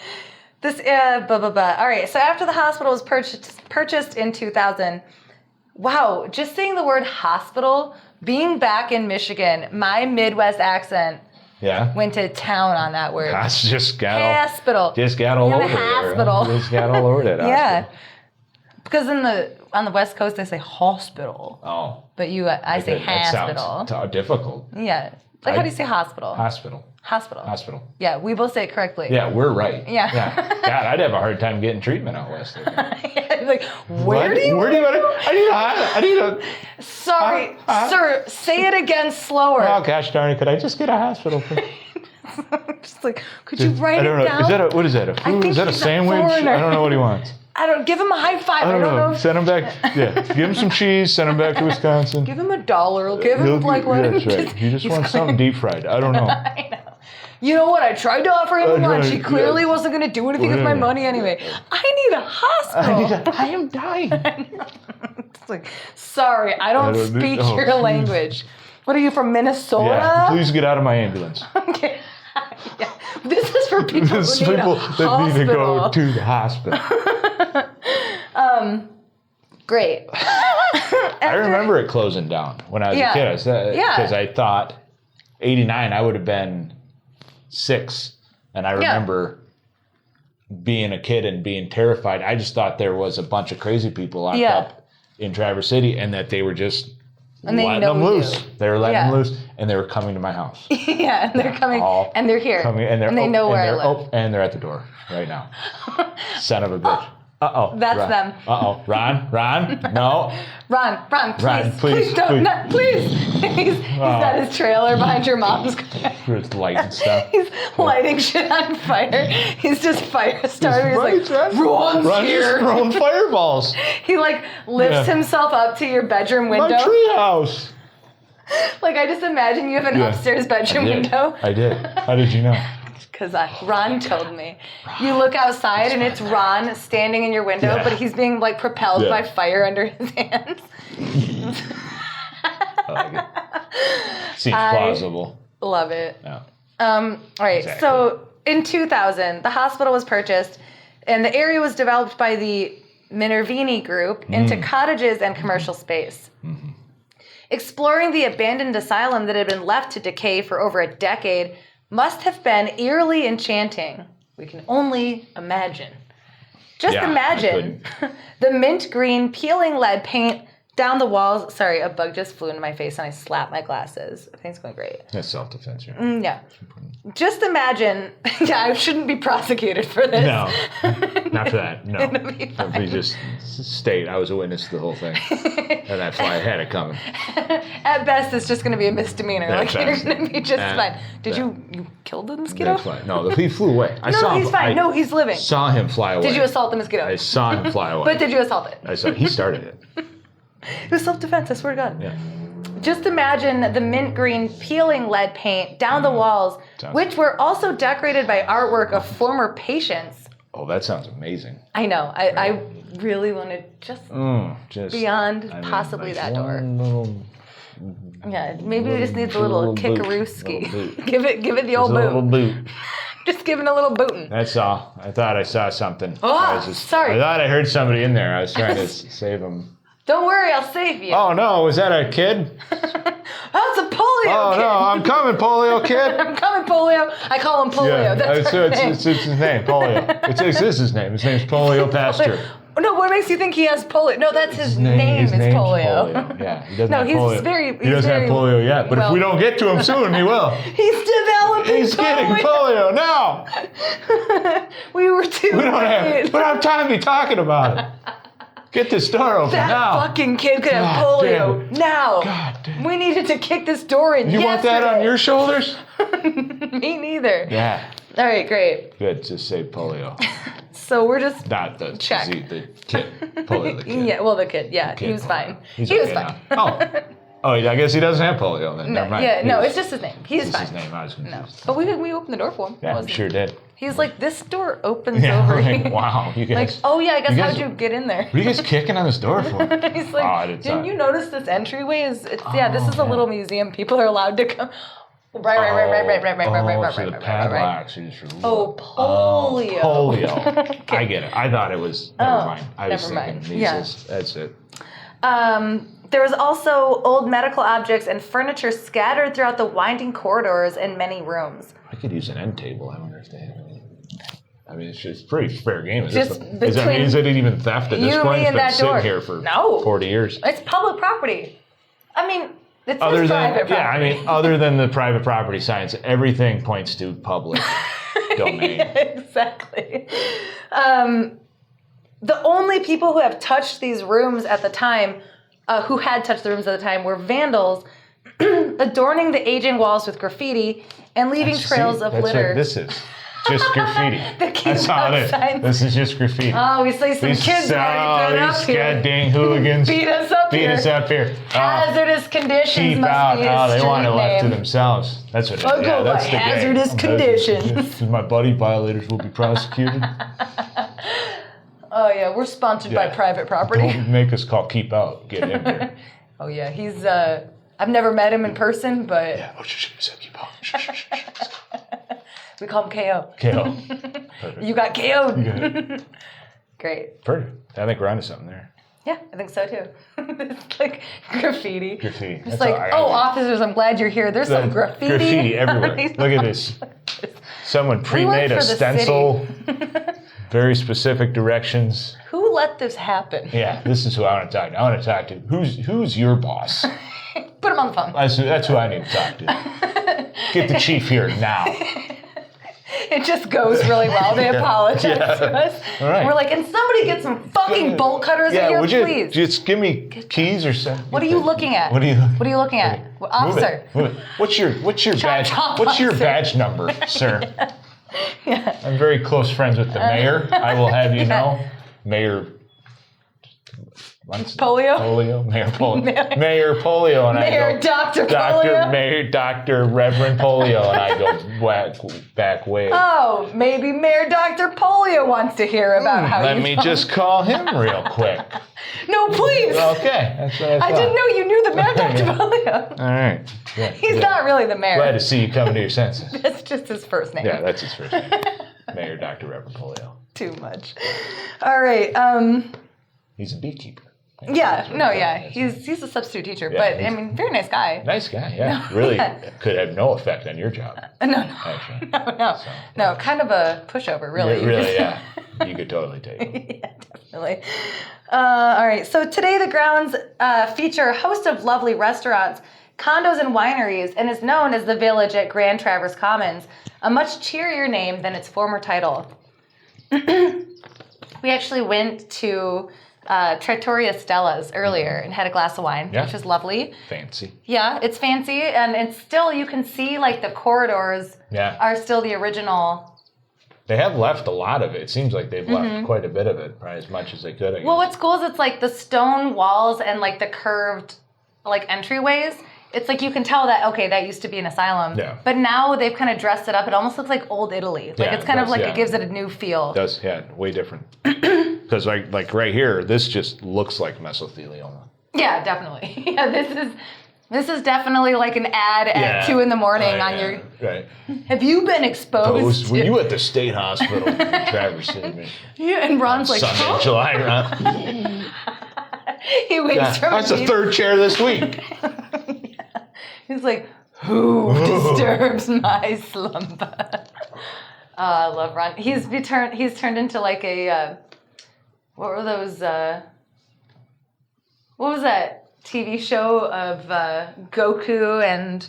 This, All right, so after the hospital was purchased in 2000, wow, just saying the word hospital, being back in Michigan, my Midwest accent went to town on that word. Just got hospital. Just got all over it. Hospital. Just got all over it. Yeah. Because on the West Coast, they say hospital. Oh. But I say hospital. That sounds difficult. Yeah. Like, how do you say hospital? Hospital. Yeah, we both say it correctly. Yeah, we're right. Yeah. God, I'd have a hard time getting treatment out west. Like, where do you want to... I need a... Sorry, sir, say it again slower. Oh, gosh darn it, could I just get a hospital? Just like, could you write it down? Is that what is that, a food? Is that a sandwich? I don't know what he wants. Give him a high five. I don't know. Send him back. Yeah, give him some cheese. Send him back to Wisconsin. Give him $1. Give him what? That's right. He just wants something deep fried. I don't know. I know. You know what? I tried to offer him lunch. He clearly wasn't going to do anything with my money anyway. I need a hospital. I am dying. It's like, sorry, I don't speak your language. What are you, from Minnesota? Yeah, please get out of my ambulance. Okay. Yeah. This is for people who need to go to the hospital. Great. I remember it closing down when I was a kid. Because I thought 89, I would have been 6. And I remember being a kid and being terrified. I just thought there was a bunch of crazy people locked up in Traverse City and that they were just letting them loose. They were letting them loose, and they were coming to my house. Yeah, and they're coming, and they're here, and they know where I live. And they're at the door right now. Son of a bitch. Uh-oh. That's them. Uh-oh. Ron, no. Ron, please don't, please. He's got his trailer behind your mom's car. With light and stuff. He's lighting shit on fire. He's just fire starter. He's like, Ron's here. Throwing fireballs. He like lifts himself up to your bedroom window. My treehouse. Like, I just imagine you have an upstairs bedroom window. I did. How did you know? Because Ron told me. You look outside and it's Ron standing in your window, but he's being like propelled by fire under his hands. I like it. Seems plausible. Love it. Yeah. All right. Exactly. So in 2000, the hospital was purchased, and the area was developed by the Minervini Group into cottages and commercial space. Mm-hmm. Exploring the abandoned asylum that had been left to decay for over a decade must have been eerily enchanting. We can only imagine. Just imagine the mint green peeling lead paint down the walls. Sorry, a bug just flew into my face and I slapped my glasses. I think it's going great. That's self-defense, right? Yeah. Just imagine. I shouldn't be prosecuted for this. No, not for that. No. Please just state I was a witness to the whole thing. And that fly had it coming. At best, it's just going to be a misdemeanor. Like, you're going to be just fine. Did you kill the mosquito? That's fine. No, he flew away. I saw him. He's fine. No, he's living. Saw him fly away. Did you assault the mosquito? I saw him fly away. But did you assault it? He started it. It was self-defense, I swear to God. Yeah. Just imagine the mint green peeling lead paint down the walls, which were also decorated by artwork of former patients. Oh, that sounds amazing. I know. I really want to just beyond possibly that door. Yeah, maybe we just need a little kickarooski. Give it the old boot. Just giving a little bootin'. That's all. I thought I saw something. Sorry. I thought I heard somebody in there. I was trying to save him. Don't worry, I'll save you. Oh, no. Was that a kid? That's a polio kid. Oh, no. I'm coming, polio kid. I'm coming, polio. I call him polio. Yeah, That's it's his name, polio. It's his name. His name's Polio Pastor. No, what makes you think he has polio? No, that's his name is polio. Yeah, he doesn't have polio. He doesn't have polio yet, but if we don't get to him soon, he will. He's developing He's getting polio now. We were too We don't have time to be talking about it. Get this door open now. That fucking kid could have polio now. God damn. We needed to kick this door in. You want that on your shoulders? Me neither. Yeah. All right, great. Good, just say polio. So we're just not the kid. Polio the kid. Yeah, well the kid. Yeah, he was fine. He was fine. Oh, I guess he doesn't have polio then. No, never mind. Yeah, it's just his name. He's fine. His name. I was confused. No, but we opened the door for him. Yeah, we sure did. He's like, this door opens over here. Wow, you guys. Like, oh yeah, I guess how'd you get in there? What are you guys kicking on this door for? He's like, didn't you notice this entryway is? This is a little museum. People are allowed to come. Right. So the padlocks are just polio. Polio. I get it. I thought it was. Never mind. I was thinking measles. That's it. There was also old medical objects and furniture scattered throughout the winding corridors and many rooms. I could use an end table. I wonder if they have any. I mean, it's just pretty fair game. Is it even theft at this point? It's been sitting here for 40 years. It's public property. I mean, it's private property. Yeah, I mean, other than the private property signs, everything points to public domain. Exactly. The only people who have touched these rooms at the time, were vandals adorning the aging walls with graffiti and leaving trails of litter. That's what this is. Just graffiti. That's all it is. This is just graffiti. Oh, we say some kids might get up here. These goddamn hooligans. Beat us up here. Hazardous conditions keep must out. be a They want it left to name. themselves. That's what it is. Go by hazardous conditions. My buddy, violators will be prosecuted. Oh, yeah. We're sponsored by private property. Don't make us call Keep Out. Get him here. Oh, yeah. He's, I've never met him in person, but... Yeah. Oh, Keep Out. We call him KO. KO. Perfect. You got KO'd. You got it. Great. Perfect. I think we're onto something there. Yeah, I think so too. It's like graffiti. Graffiti. It's like, officers, I'm glad you're here. There's some graffiti. Graffiti everywhere. Look at this. Someone pre-made a stencil. Very specific directions. Who let this happen? Yeah, this is who I want to talk to. I want to talk to who's your boss? Put him on the phone. That's who I need to talk to. Get the chief here now. It just goes really well. They apologize to us. All right. And we're like, can somebody get some fucking bolt cutters in here, would you please? Just give me keys or something? What are you looking at? What are you looking at? Officer. Move it. What's your badge? What's your badge number, sir? Yeah. I'm very close friends with the mayor. I will have you know, Mayor Polio? Mayor Polio. Mayor Polio and Mayor I go. Dr. Polio? Mayor Dr. Reverend Polio and I go back way. Oh, maybe Mayor Dr. Polio wants to hear about how Let me just call him real quick. No, please. Okay. That's what I thought. I didn't know you knew the Mayor Dr. Polio. All right. Good. He's not really the mayor. Glad to see you coming to your senses. That's just his first name. Yeah, that's his first name. Mayor Dr. Reverend Polio. Too much. All right. He's a beekeeper. He's a substitute teacher, but I mean, very nice guy. Nice guy, yeah. Really could have no effect on your job. No. Actually. No, kind of a pushover, really. Yeah. You could totally take it. Yeah, definitely. All right, so today the grounds feature a host of lovely restaurants, condos, and wineries, and is known as the Village at Grand Traverse Commons, a much cheerier name than its former title. We actually went to Trattoria Stella's earlier and had a glass of wine, which was lovely. Fancy. Yeah, it's fancy, and it's still, you can see like the corridors are still the original. They have left a lot of it. It seems like they've left quite a bit of it, probably as much as they could, I guess. Well, what's cool is it's like the stone walls and like the curved like entryways. It's like you can tell that, okay, that used to be an asylum. Yeah. But now they've kind of dressed it up. It almost looks like old Italy. Like it's kind of like it gives it a new feel. It does, way different. Because like right here, this just looks like mesothelioma. Yeah, definitely. Yeah, this is definitely like an ad at 2 a.m. on your. Right. Have you been exposed? Were you at the state hospital in Traverse City? Yeah, and Ron's like, Sunday, July, Ron. He waits from. That's the third chair this week. He's like, who disturbs my slumber? I love Ron. He's turned into like a. What were those? What was that TV show of Goku and?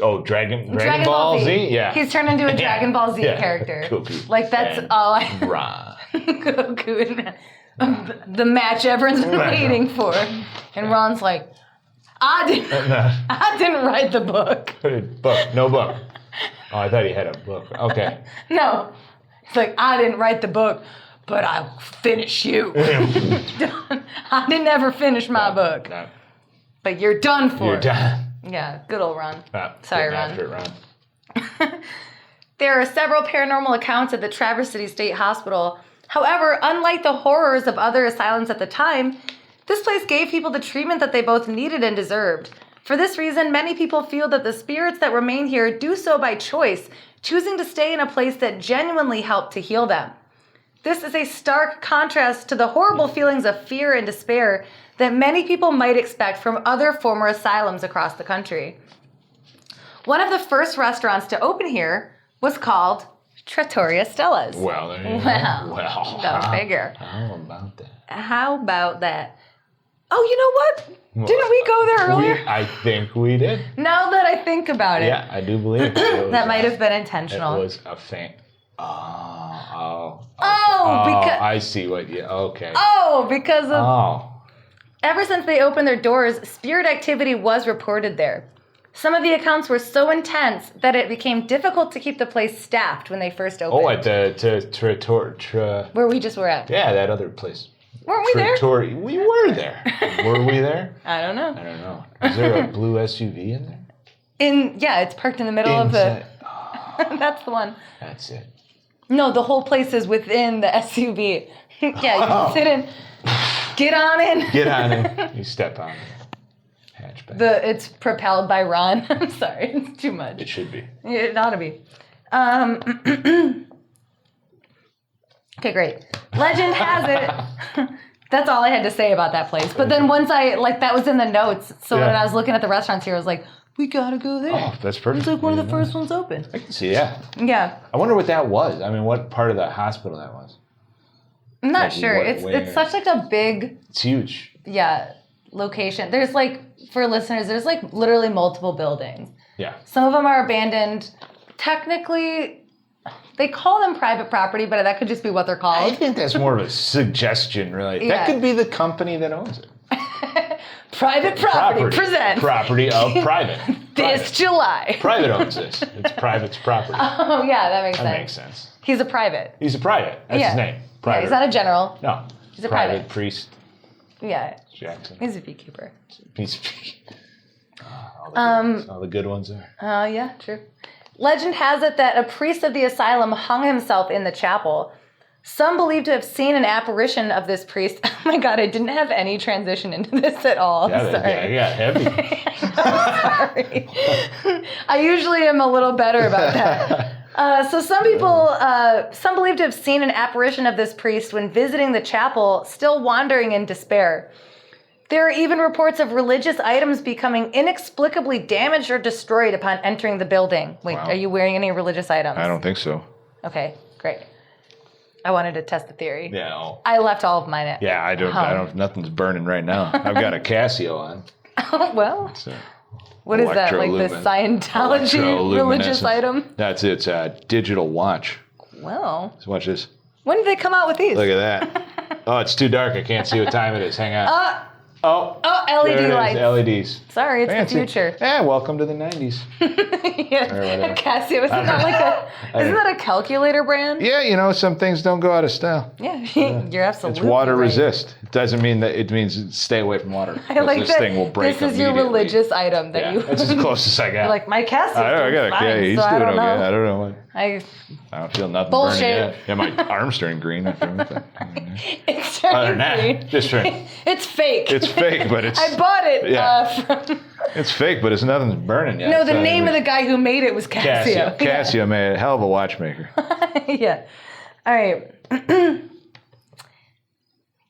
Oh, Dragon Ball Z? Yeah. He's turned into a Dragon Ball Z character. Goku. Like that's all I. Ron. Goku and the match everyone's been waiting for, and Ron's like, I didn't write the book. No book. Oh, I thought he had a book. Okay. No. It's like, I didn't write the book, but I'll finish you. I didn't ever finish my book. No. But you're done for. You're done. Yeah, good old Ron. Sorry, Ron. After it, Ron. There are several paranormal accounts at the Traverse City State Hospital. However, unlike the horrors of other asylums at the time, this place gave people the treatment that they both needed and deserved. For this reason, many people feel that the spirits that remain here do so by choice, choosing to stay in a place that genuinely helped to heal them. This is a stark contrast to the horrible feelings of fear and despair that many people might expect from other former asylums across the country. One of the first restaurants to open here was called Trattoria Stella's. Well, there you go. Well, Go figure. How about that? How about that? Oh, you know what? Didn't we go there earlier? I think we did. Now that I think about it. Yeah, I do believe it. That might have been intentional. It was a fan. Oh, because I see what you. Okay. Oh, because of. Ever since they opened their doors, spirit activity was reported there. Some of the accounts were so intense that it became difficult to keep the place staffed when they first opened. Oh, at the where we just were at. Yeah, that other place. Weren't we there? We were there. Were we there? I don't know. I don't know. Is there a blue SUV in there? It's parked in the middle of the. That's the one. That's it. No, the whole place is within the SUV. Yeah, you can sit in. Get on in. Get on in. You step on it. Hatchback. It's propelled by Ron. I'm sorry, it's too much. It should be. It ought to be. Okay, great. Legend has it. That's all I had to say about that place. But then once that was in the notes. So when I was looking at the restaurants here, I was like, we gotta go there. Oh, that's perfect. It's like one of the first ones open. I can see, yeah. Yeah. I wonder what that was. I mean, what part of the hospital that was. I'm not sure. It's such like a big. It's huge. Yeah, location. There's for listeners, there's literally multiple buildings. Yeah. Some of them are abandoned. Technically, they call them private property, but that could just be what they're called. I think that's more of a suggestion, really. Yeah. That could be the company that owns it. Private property presents. Property of private. This July. Private owns this. It's private's property. Oh, yeah, that makes sense. That makes sense. He's a private. He's a private. That's his name. Private. Yeah, he's not a general. No. He's a private. Priest. Yeah. Jackson. He's a beekeeper. All the good ones there. Oh, yeah, true. Legend has it that a priest of the asylum hung himself in the chapel. Some believe to have seen an apparition of this priest. Oh my God, I didn't have any transition into this at all. Yeah, sorry. Yeah, heavy. Sorry. I usually am a little better about that. So some believe to have seen an apparition of this priest when visiting the chapel, still wandering in despair. There are even reports of religious items becoming inexplicably damaged or destroyed upon entering the building. Wait, Are you wearing any religious items? I don't think so. Okay, great. I wanted to test the theory. Yeah. No. I left all of mine at Yeah, I don't. Nothing's burning right now. I've got a Casio on. Oh, well. What is that? Like the Scientology religious item? That's it. It's a digital watch. Well. So watch this. When did they come out with these? Look at that. Oh, it's too dark. I can't see what time it is. Hang on. LED lights. LEDs. Sorry, it's the future. Yeah, welcome to the 90s. Yeah, Casio. Isn't that a calculator brand? Yeah, some things don't go out of style. Yeah, you're absolutely It's water right. resist. It doesn't mean that it means stay away from water. I like this that. Thing will break This is your religious item that you. That's as close as I got. You're like, my Casio. I got fine, okay. He's so doing I don't okay. know. I don't know what. I don't feel nothing Bullshit. burning yet. Yeah, my arm's turning green. It's turning green. Just turning. It's fake. It's fake, but it's. I bought it. Yeah. It's fake, but nothing's burning yet. No, the name of the guy who made it was Casio. Casio made a hell of a watchmaker. Yeah. All right.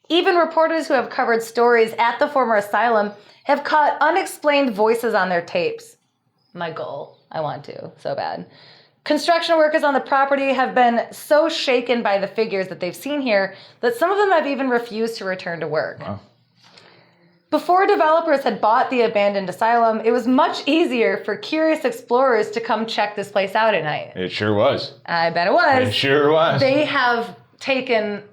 Even reporters who have covered stories at the former asylum have caught unexplained voices on their tapes. My goal. I want to so bad. Construction workers on the property have been so shaken by the figures that they've seen here that some of them have even refused to return to work. Wow. Before developers had bought the abandoned asylum, it was much easier for curious explorers to come check this place out at night. It sure was. I bet it was. It sure was. They have taken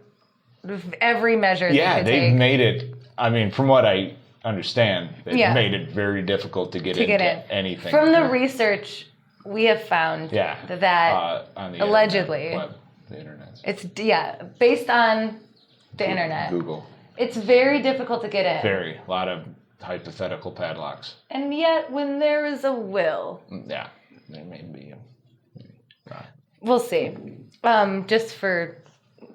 every measure they could take. Yeah, they've made it, I mean, from what I understand, they've made it very difficult to get into anything. From the research we have found that on the allegedly, the internet. It's based on the internet. Google. It's very difficult to get in. Very. A lot of hypothetical padlocks. And yet, when there is a will... Yeah. There may be. We'll see. Just for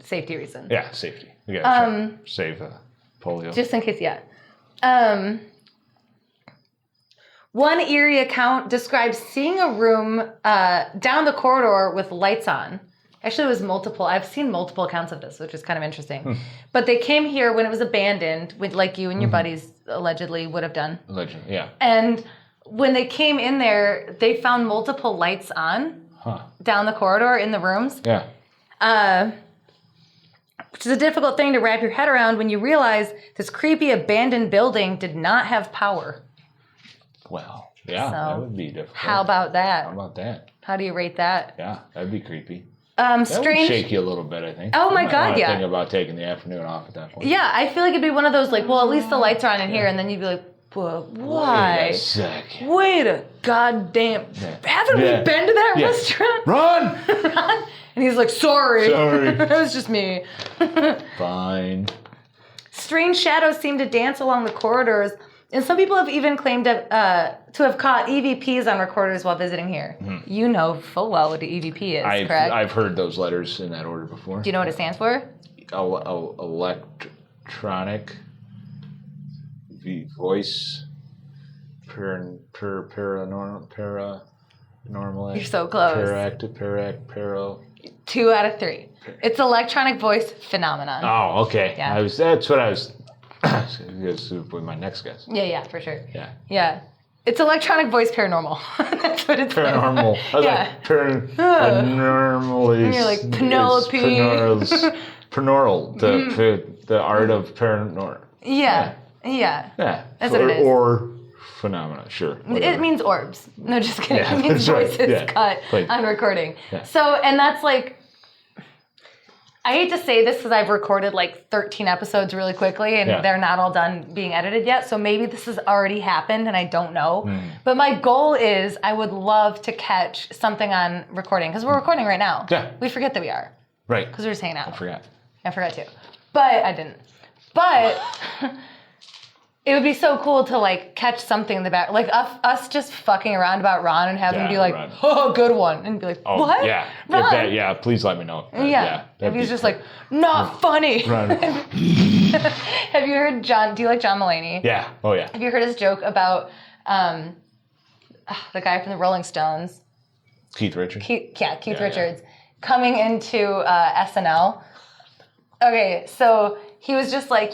safety reasons. Yeah, safety. We gotta save polio. Just in case, One eerie account describes seeing a room down the corridor with lights on. Actually, it was multiple. I've seen multiple accounts of this, which is kind of interesting. But they came here when it was abandoned, like you and your buddies allegedly would have done. Allegedly, yeah. And when they came in there, they found multiple lights on. down the corridor in the rooms. Yeah. Which is a difficult thing to wrap your head around when you realize this creepy abandoned building did not have power. Well, yeah, that would be difficult. How about that? How about that? How do you rate that? Yeah, that'd be creepy. Strange. That would shake you a little bit, I think. Oh my God, yeah. Think about taking the afternoon off at that point. Yeah, I feel like it'd be one of those like, well, at least the lights are on in here, and then you'd be like, but why? Wait a second. Wait a goddamn! Haven't we been to that restaurant? Run! Run! And he's like, sorry. It was just me. Fine. Strange shadows seem to dance along the corridors, and some people have even claimed to have caught EVPs on recorders while visiting here. Mm-hmm. You know full well what an EVP is, correct? I've heard those letters in that order before. Do you know what it stands for? Electronic voice paranormal. You're so close. Paro. 2 out of 3. It's electronic voice phenomenon. Oh, okay. Yeah. That's what I was. With my next guess. Yeah, for sure. Yeah. Yeah. It's electronic voice paranormal. That's what it's paranormal. Like paranormal. And you're like Penelope. Paranormal. The art of paranormal. Yeah. That's what it is. Or phenomena, sure. Whatever. It means orbs. No, just kidding. Yeah, it means voices cut on recording. Yeah. So, and that's like, I hate to say this because I've recorded like 13 episodes really quickly and they're not all done being edited yet. So maybe this has already happened and I don't know. But my goal is I would love to catch something on recording because we're recording right now. Yeah. We forget that we are. Right. Because we're just hanging out. I forgot too. But I didn't. But it would be so cool to like catch something in the back, like us just fucking around about Ron and having him be like, Ron. "Oh, good one," and be like, "What?" Yeah, Ron? please let me know. If he's just like, "Not funny." Ron. Have you heard John? Do you like John Mulaney? Yeah. Oh yeah. Have you heard his joke about the guy from the Rolling Stones? Keith Richards. Keith Richards coming into SNL. Okay, so he was just like,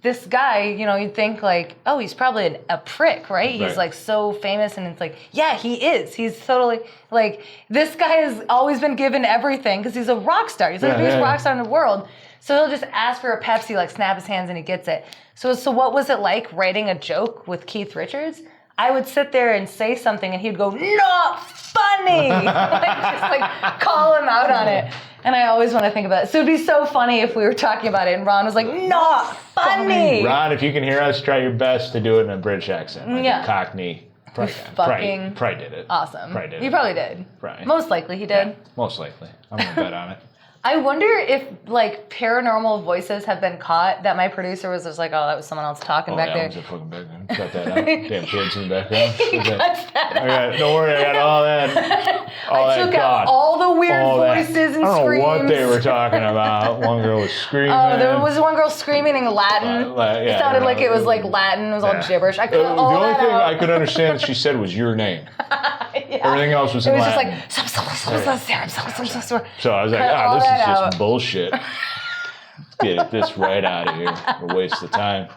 this guy, you'd think like, oh, he's probably a prick, right? He's like so famous, and it's like, yeah, he is. He's totally like, this guy has always been given everything because he's a rock star. He's like the biggest rock star in the world. So he'll just ask for a Pepsi, like snap his hands, and he gets it. So what was it like writing a joke with Keith Richards? I would sit there and say something, and he'd go, "Not funny," just call him out on it. And I always want to think about it. So it'd be so funny if we were talking about it, and Ron was like, "Not funny." Ron, if you can hear us, try your best to do it in a British accent, like a Cockney. Probably did it. Awesome. Probably did he probably did. Right. Most likely he did. Yeah, most likely. I'm gonna bet on it. I wonder if like paranormal voices have been caught that my producer was just like, oh, that was someone else talking back there. Fucking background. Cut that out. Damn kids in the background. Don't worry, I got all that. I took out all the weird voices and screams. I don't know what they were talking about. One girl was screaming. Oh, there was one girl screaming in Latin. It sounded like it was like Latin. It was all gibberish. I cut all that out. The only thing I could understand that she said was your name. Everything else was in Latin. It was just like, so I was like, this is just bullshit. Get this right out of here. A waste of time.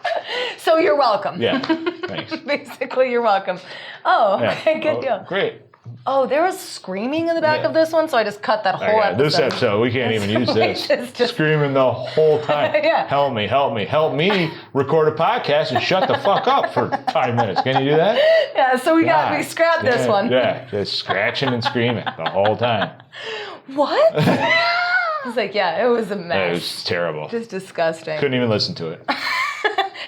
So you're welcome. Yeah, thanks. Basically, you're welcome. Oh, okay, good deal. Great. Oh, there was screaming in the back of this one, so I just cut that whole episode. This episode, we can't even use this. Just screaming the whole time. Help me, help me, help me record a podcast and shut the fuck up for 5 minutes. Can you do that? Yeah, so we scrapped this one. Yeah, just scratching and screaming the whole time. What? It's like, it was a mess. Yeah, it was terrible. Just disgusting. Couldn't even listen to it.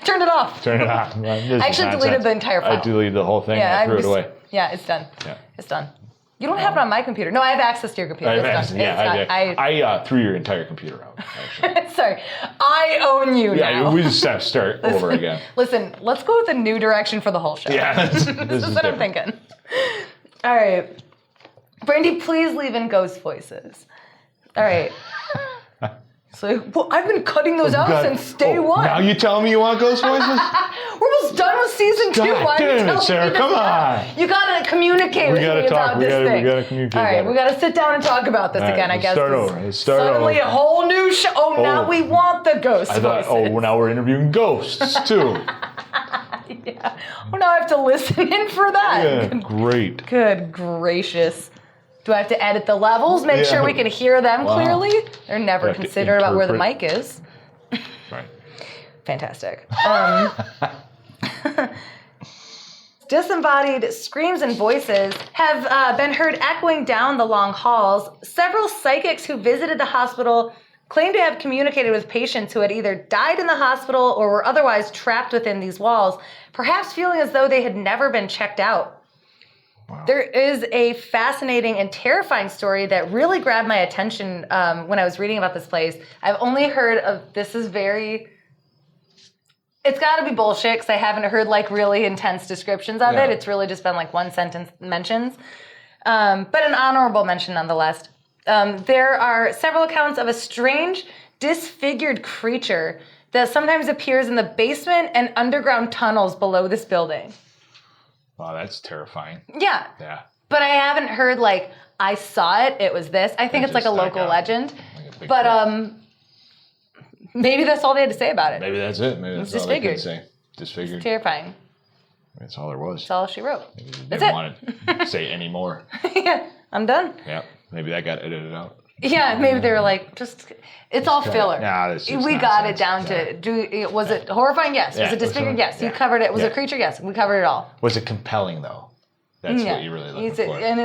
Turned it off. I actually deleted the entire file. I deleted the whole thing and I threw it away. Yeah, it's done. Yeah. It's done. You don't have it on my computer. No, I have access to your computer. I threw your entire computer out, actually. Sorry. I own you now. Yeah, we just have to start over again. Listen, let's go with a new direction for the whole show. Yeah, this is what I'm thinking. All right. Brandy, please leave in ghost voices. All right. So, I've been cutting those out since day one. Now you telling me you want ghost voices? We're almost done with season 2. God damn it, Sarah, come on. You gotta communicate with me about this thing. We gotta communicate. All right, we gotta sit down and talk about this again, I guess. Let's start over. Suddenly a whole new show. Oh, now we want the ghost voices. Now we're interviewing ghosts, too. Yeah. Well, now I have to listen in for that. Yeah, great. Good gracious. Do I have to edit the levels? Make sure we can hear them clearly? They're never considered about where the mic is. Right. Fantastic. Disembodied screams and voices have been heard echoing down the long halls. Several psychics who visited the hospital claim to have communicated with patients who had either died in the hospital or were otherwise trapped within these walls, perhaps feeling as though they had never been checked out. Wow. There is a fascinating and terrifying story that really grabbed my attention when I was reading about this place. I've only heard of, this is very... It's got to be bullshit because I haven't heard like really intense descriptions of it. It's really just been like one sentence mentions. But an honorable mention nonetheless. There are several accounts of a strange, disfigured creature that sometimes appears in the basement and underground tunnels below this building. Wow, that's terrifying. Yeah. Yeah. But I haven't heard like, I saw it, it was this. I think it's like a local legend. Like but maybe that's all they had to say about it. Maybe that's it. Maybe that's all they could say. Disfigured. It's terrifying. That's all there was. That's all she wrote. Maybe they didn't want to say any more. Yeah, I'm done. Yeah, maybe that got edited out. Yeah, maybe they were like, it's all filler. Nah, this is we got it down to, was it horrifying? Yes. Was it disfigured? Yes. You covered it. Was it a creature? Yes. We covered it all. Was it compelling, though? That's what you really looking for. And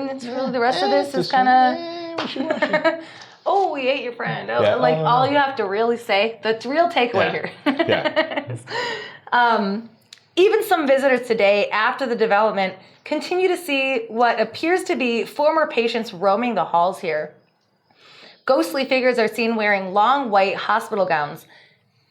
it's really, the rest of this is kind of... Oh, we ate your friend. Oh, all you have to really say, the real takeaway here. Even some visitors today, after the development, continue to see what appears to be former patients roaming the halls here. Ghostly figures are seen wearing long white hospital gowns.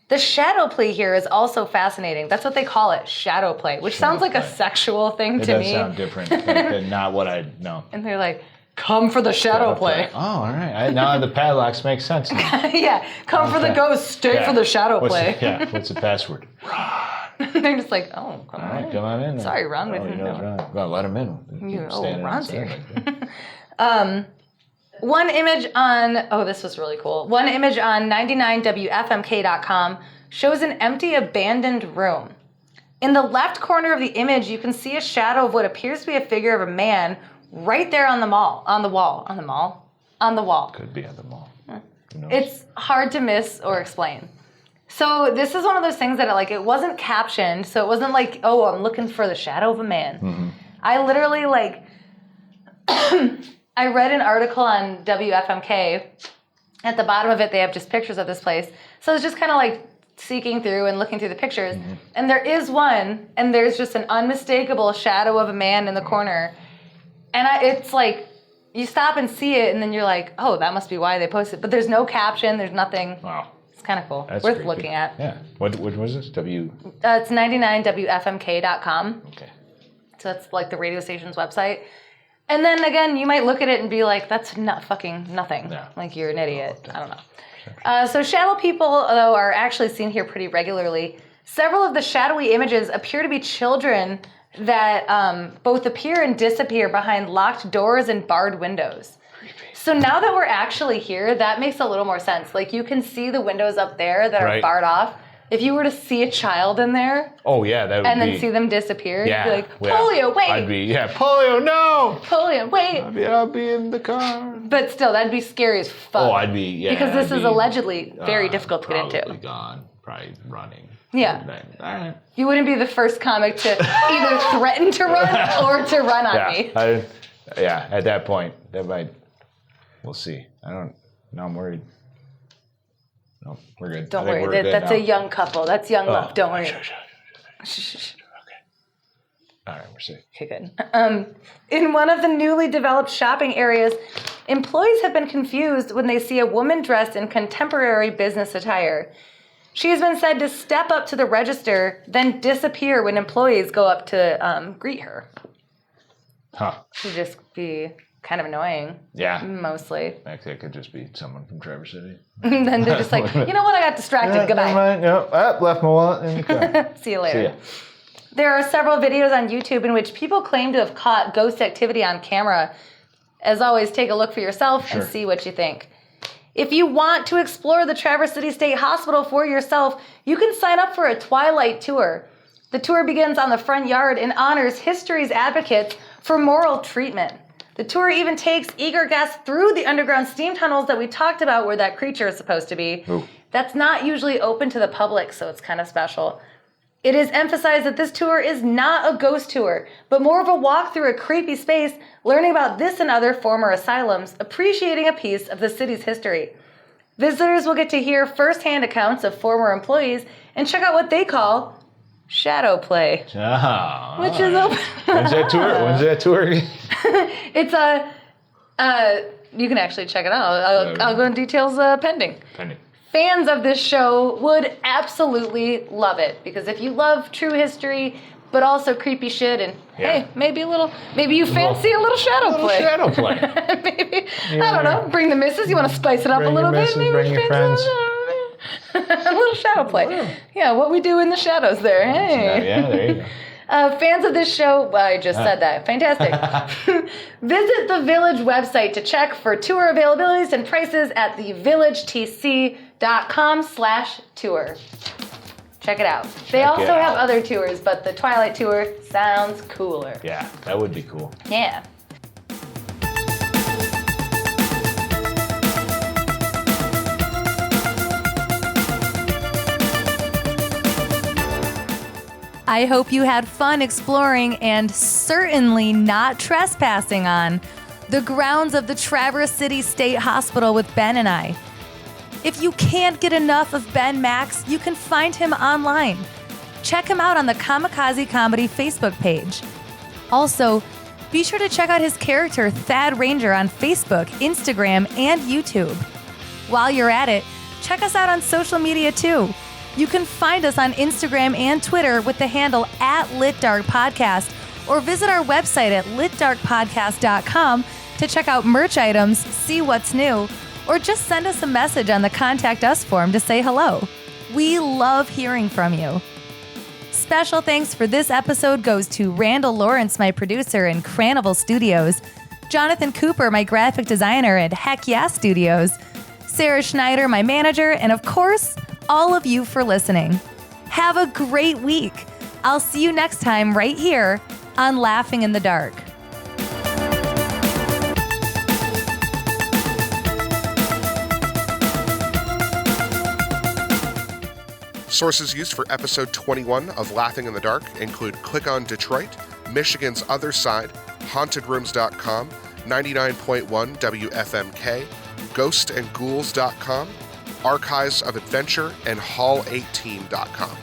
The shadow play here is also fascinating. That's what they call it, shadow play, which sounds like a sexual thing to me. It does sound different, but not what I know. And they're like, come for the shadow play. Oh, all right. Now the padlocks make sense. Yeah, come for the ghost, stay for the shadow play. What's the password? Ron. They're just like, oh, come on in. Come on in. Sorry, Ron. We didn't know. Well, let him in. Ron's here. One image on, this was really cool. One image on 99WFMK.com shows an empty, abandoned room. In the left corner of the image, you can see a shadow of what appears to be a figure of a man right there on the wall. Could be at the mall. It's hard to miss or explain. So this is one of those things that it wasn't captioned, so it wasn't like, oh, I'm looking for the shadow of a man. Mm-hmm. I literally I read an article on WFMK. At the bottom of it, they have just pictures of this place. So it's just kind of seeking through and looking through the pictures. Mm-hmm. And there is one, and there's just an unmistakable shadow of a man in the corner. And it's you stop and see it, and then you're like, oh, that must be why they posted it. But there's no caption, there's nothing. Wow. It's kind of cool. That's worth looking at. Yeah. What was this? It's 99WFMK.com. Okay. So it's the radio station's website. And then again, you might look at it and be like, that's not fucking nothing. Yeah. You're an idiot. I don't know. So shadow people, though, are actually seen here pretty regularly. Several of the shadowy images appear to be children that both appear and disappear behind locked doors and barred windows. Creepy. So now that we're actually here, that makes a little more sense. You can see the windows up there that are barred off. If you were to see a child in there, that would and then see them disappear, you'd be like, polio, wait. I'd be, polio, no. Polio, wait. I'll be in the car. But still, that'd be scary as fuck. Oh, I'd be, because this is allegedly very difficult to get into. Probably gone, probably running. Yeah. All right. You wouldn't be the first comic to either threaten to run or to run on me. At that point, we'll see. Now I'm worried. No, we're good. Don't worry. That's a young couple. That's young love. Don't worry. Shh. Okay. All right, we're safe. Okay, good. In one of the newly developed shopping areas, employees have been confused when they see a woman dressed in contemporary business attire. She has been said to step up to the register, then disappear when employees go up to greet her. Huh. She'd just be kind of annoying. Yeah. Mostly. That could just be someone from Traverse City. And then they're just like, you know what? I got distracted. Goodbye. Left my wallet in the car. See you later. There are several videos on YouTube in which people claim to have caught ghost activity on camera. As always, take a look for yourself and see what you think. If you want to explore the Traverse City State Hospital for yourself, you can sign up for a Twilight tour. The tour begins on the front yard and honors history's advocates for moral treatment. The tour even takes eager guests through the underground steam tunnels that we talked about where that creature is supposed to be. Ooh. That's not usually open to the public, so it's kind of special. It is emphasized that this tour is not a ghost tour, but more of a walk through a creepy space, learning about this and other former asylums, appreciating a piece of the city's history. Visitors will get to hear firsthand accounts of former employees and check out what they call shadow play. Which is open. When's that tour again? It's you can actually check it out. I'll go in details pending. Fans of this show would absolutely love it because if you love true history, but also creepy shit, and hey, maybe you fancy a little shadow play. Shadow play. Maybe I don't know. Bring the missus. You want to spice it up a little bit? Maybe bring your friends. A little shadow play. Yeah, what we do in the shadows there. Hey. Yeah, there you go. Fans of this show, well, I just said that. Fantastic. Visit the Village website to check for tour availabilities and prices at thevillagetc.com/tour. Check it out. They also have other tours, but the Twilight tour sounds cooler. Yeah, that would be cool. Yeah. I hope you had fun exploring and certainly not trespassing on the grounds of the Traverse City State Hospital with Ben and I. If you can't get enough of Ben Macks, you can find him online. Check him out on the Kamikaze Comedy Facebook page. Also, be sure to check out his character Thad Ranger on Facebook, Instagram, and YouTube. While you're at it, check us out on social media too. You can find us on Instagram and Twitter with the handle @LitDarkPodcast or visit our website at litdarkpodcast.com to check out merch items, see what's new, or just send us a message on the Contact Us form to say hello. We love hearing from you. Special thanks for this episode goes to Randall Lawrence, my producer in Cranival Studios, Jonathan Cooper, my graphic designer at Heck Yeah Studios, Sara Schneider, my manager, and of course, all of you for listening. Have a great week. I'll see you next time right here on Laughing in the Dark. Sources used for episode 21 of Laughing in the Dark include Click on Detroit, Michigan's Other Side, HauntedRooms.com, 99.1 WFMK, GhostandGhouls.com, Archives of Adventure, and Hall18.com.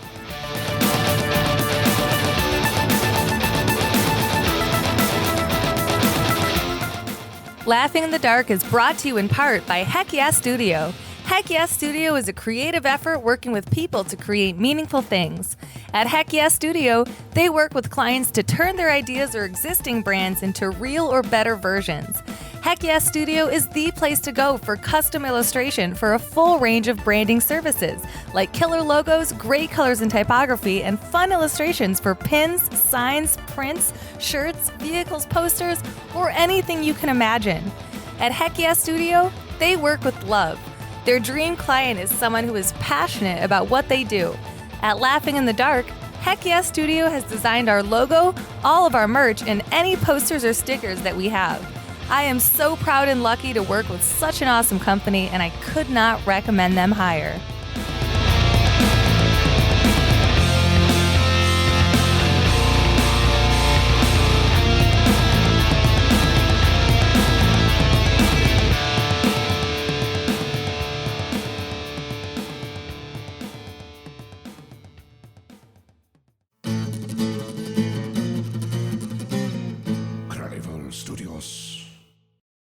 Laughing in the Dark is brought to you in part by Heck Yeah Studio. Heck Yeah Studio is a creative effort working with people to create meaningful things. At Heck Yeah Studio, they work with clients to turn their ideas or existing brands into real or better versions. Heck Yeah Studio is the place to go for custom illustration for a full range of branding services, like killer logos, great colors and typography, and fun illustrations for pins, signs, prints, shirts, vehicles, posters, or anything you can imagine. At Heck Yeah Studio, they work with love. Their dream client is someone who is passionate about what they do. At Laughing in the Dark, Heck Yeah Studio has designed our logo, all of our merch, and any posters or stickers that we have. I am so proud and lucky to work with such an awesome company, and I could not recommend them higher.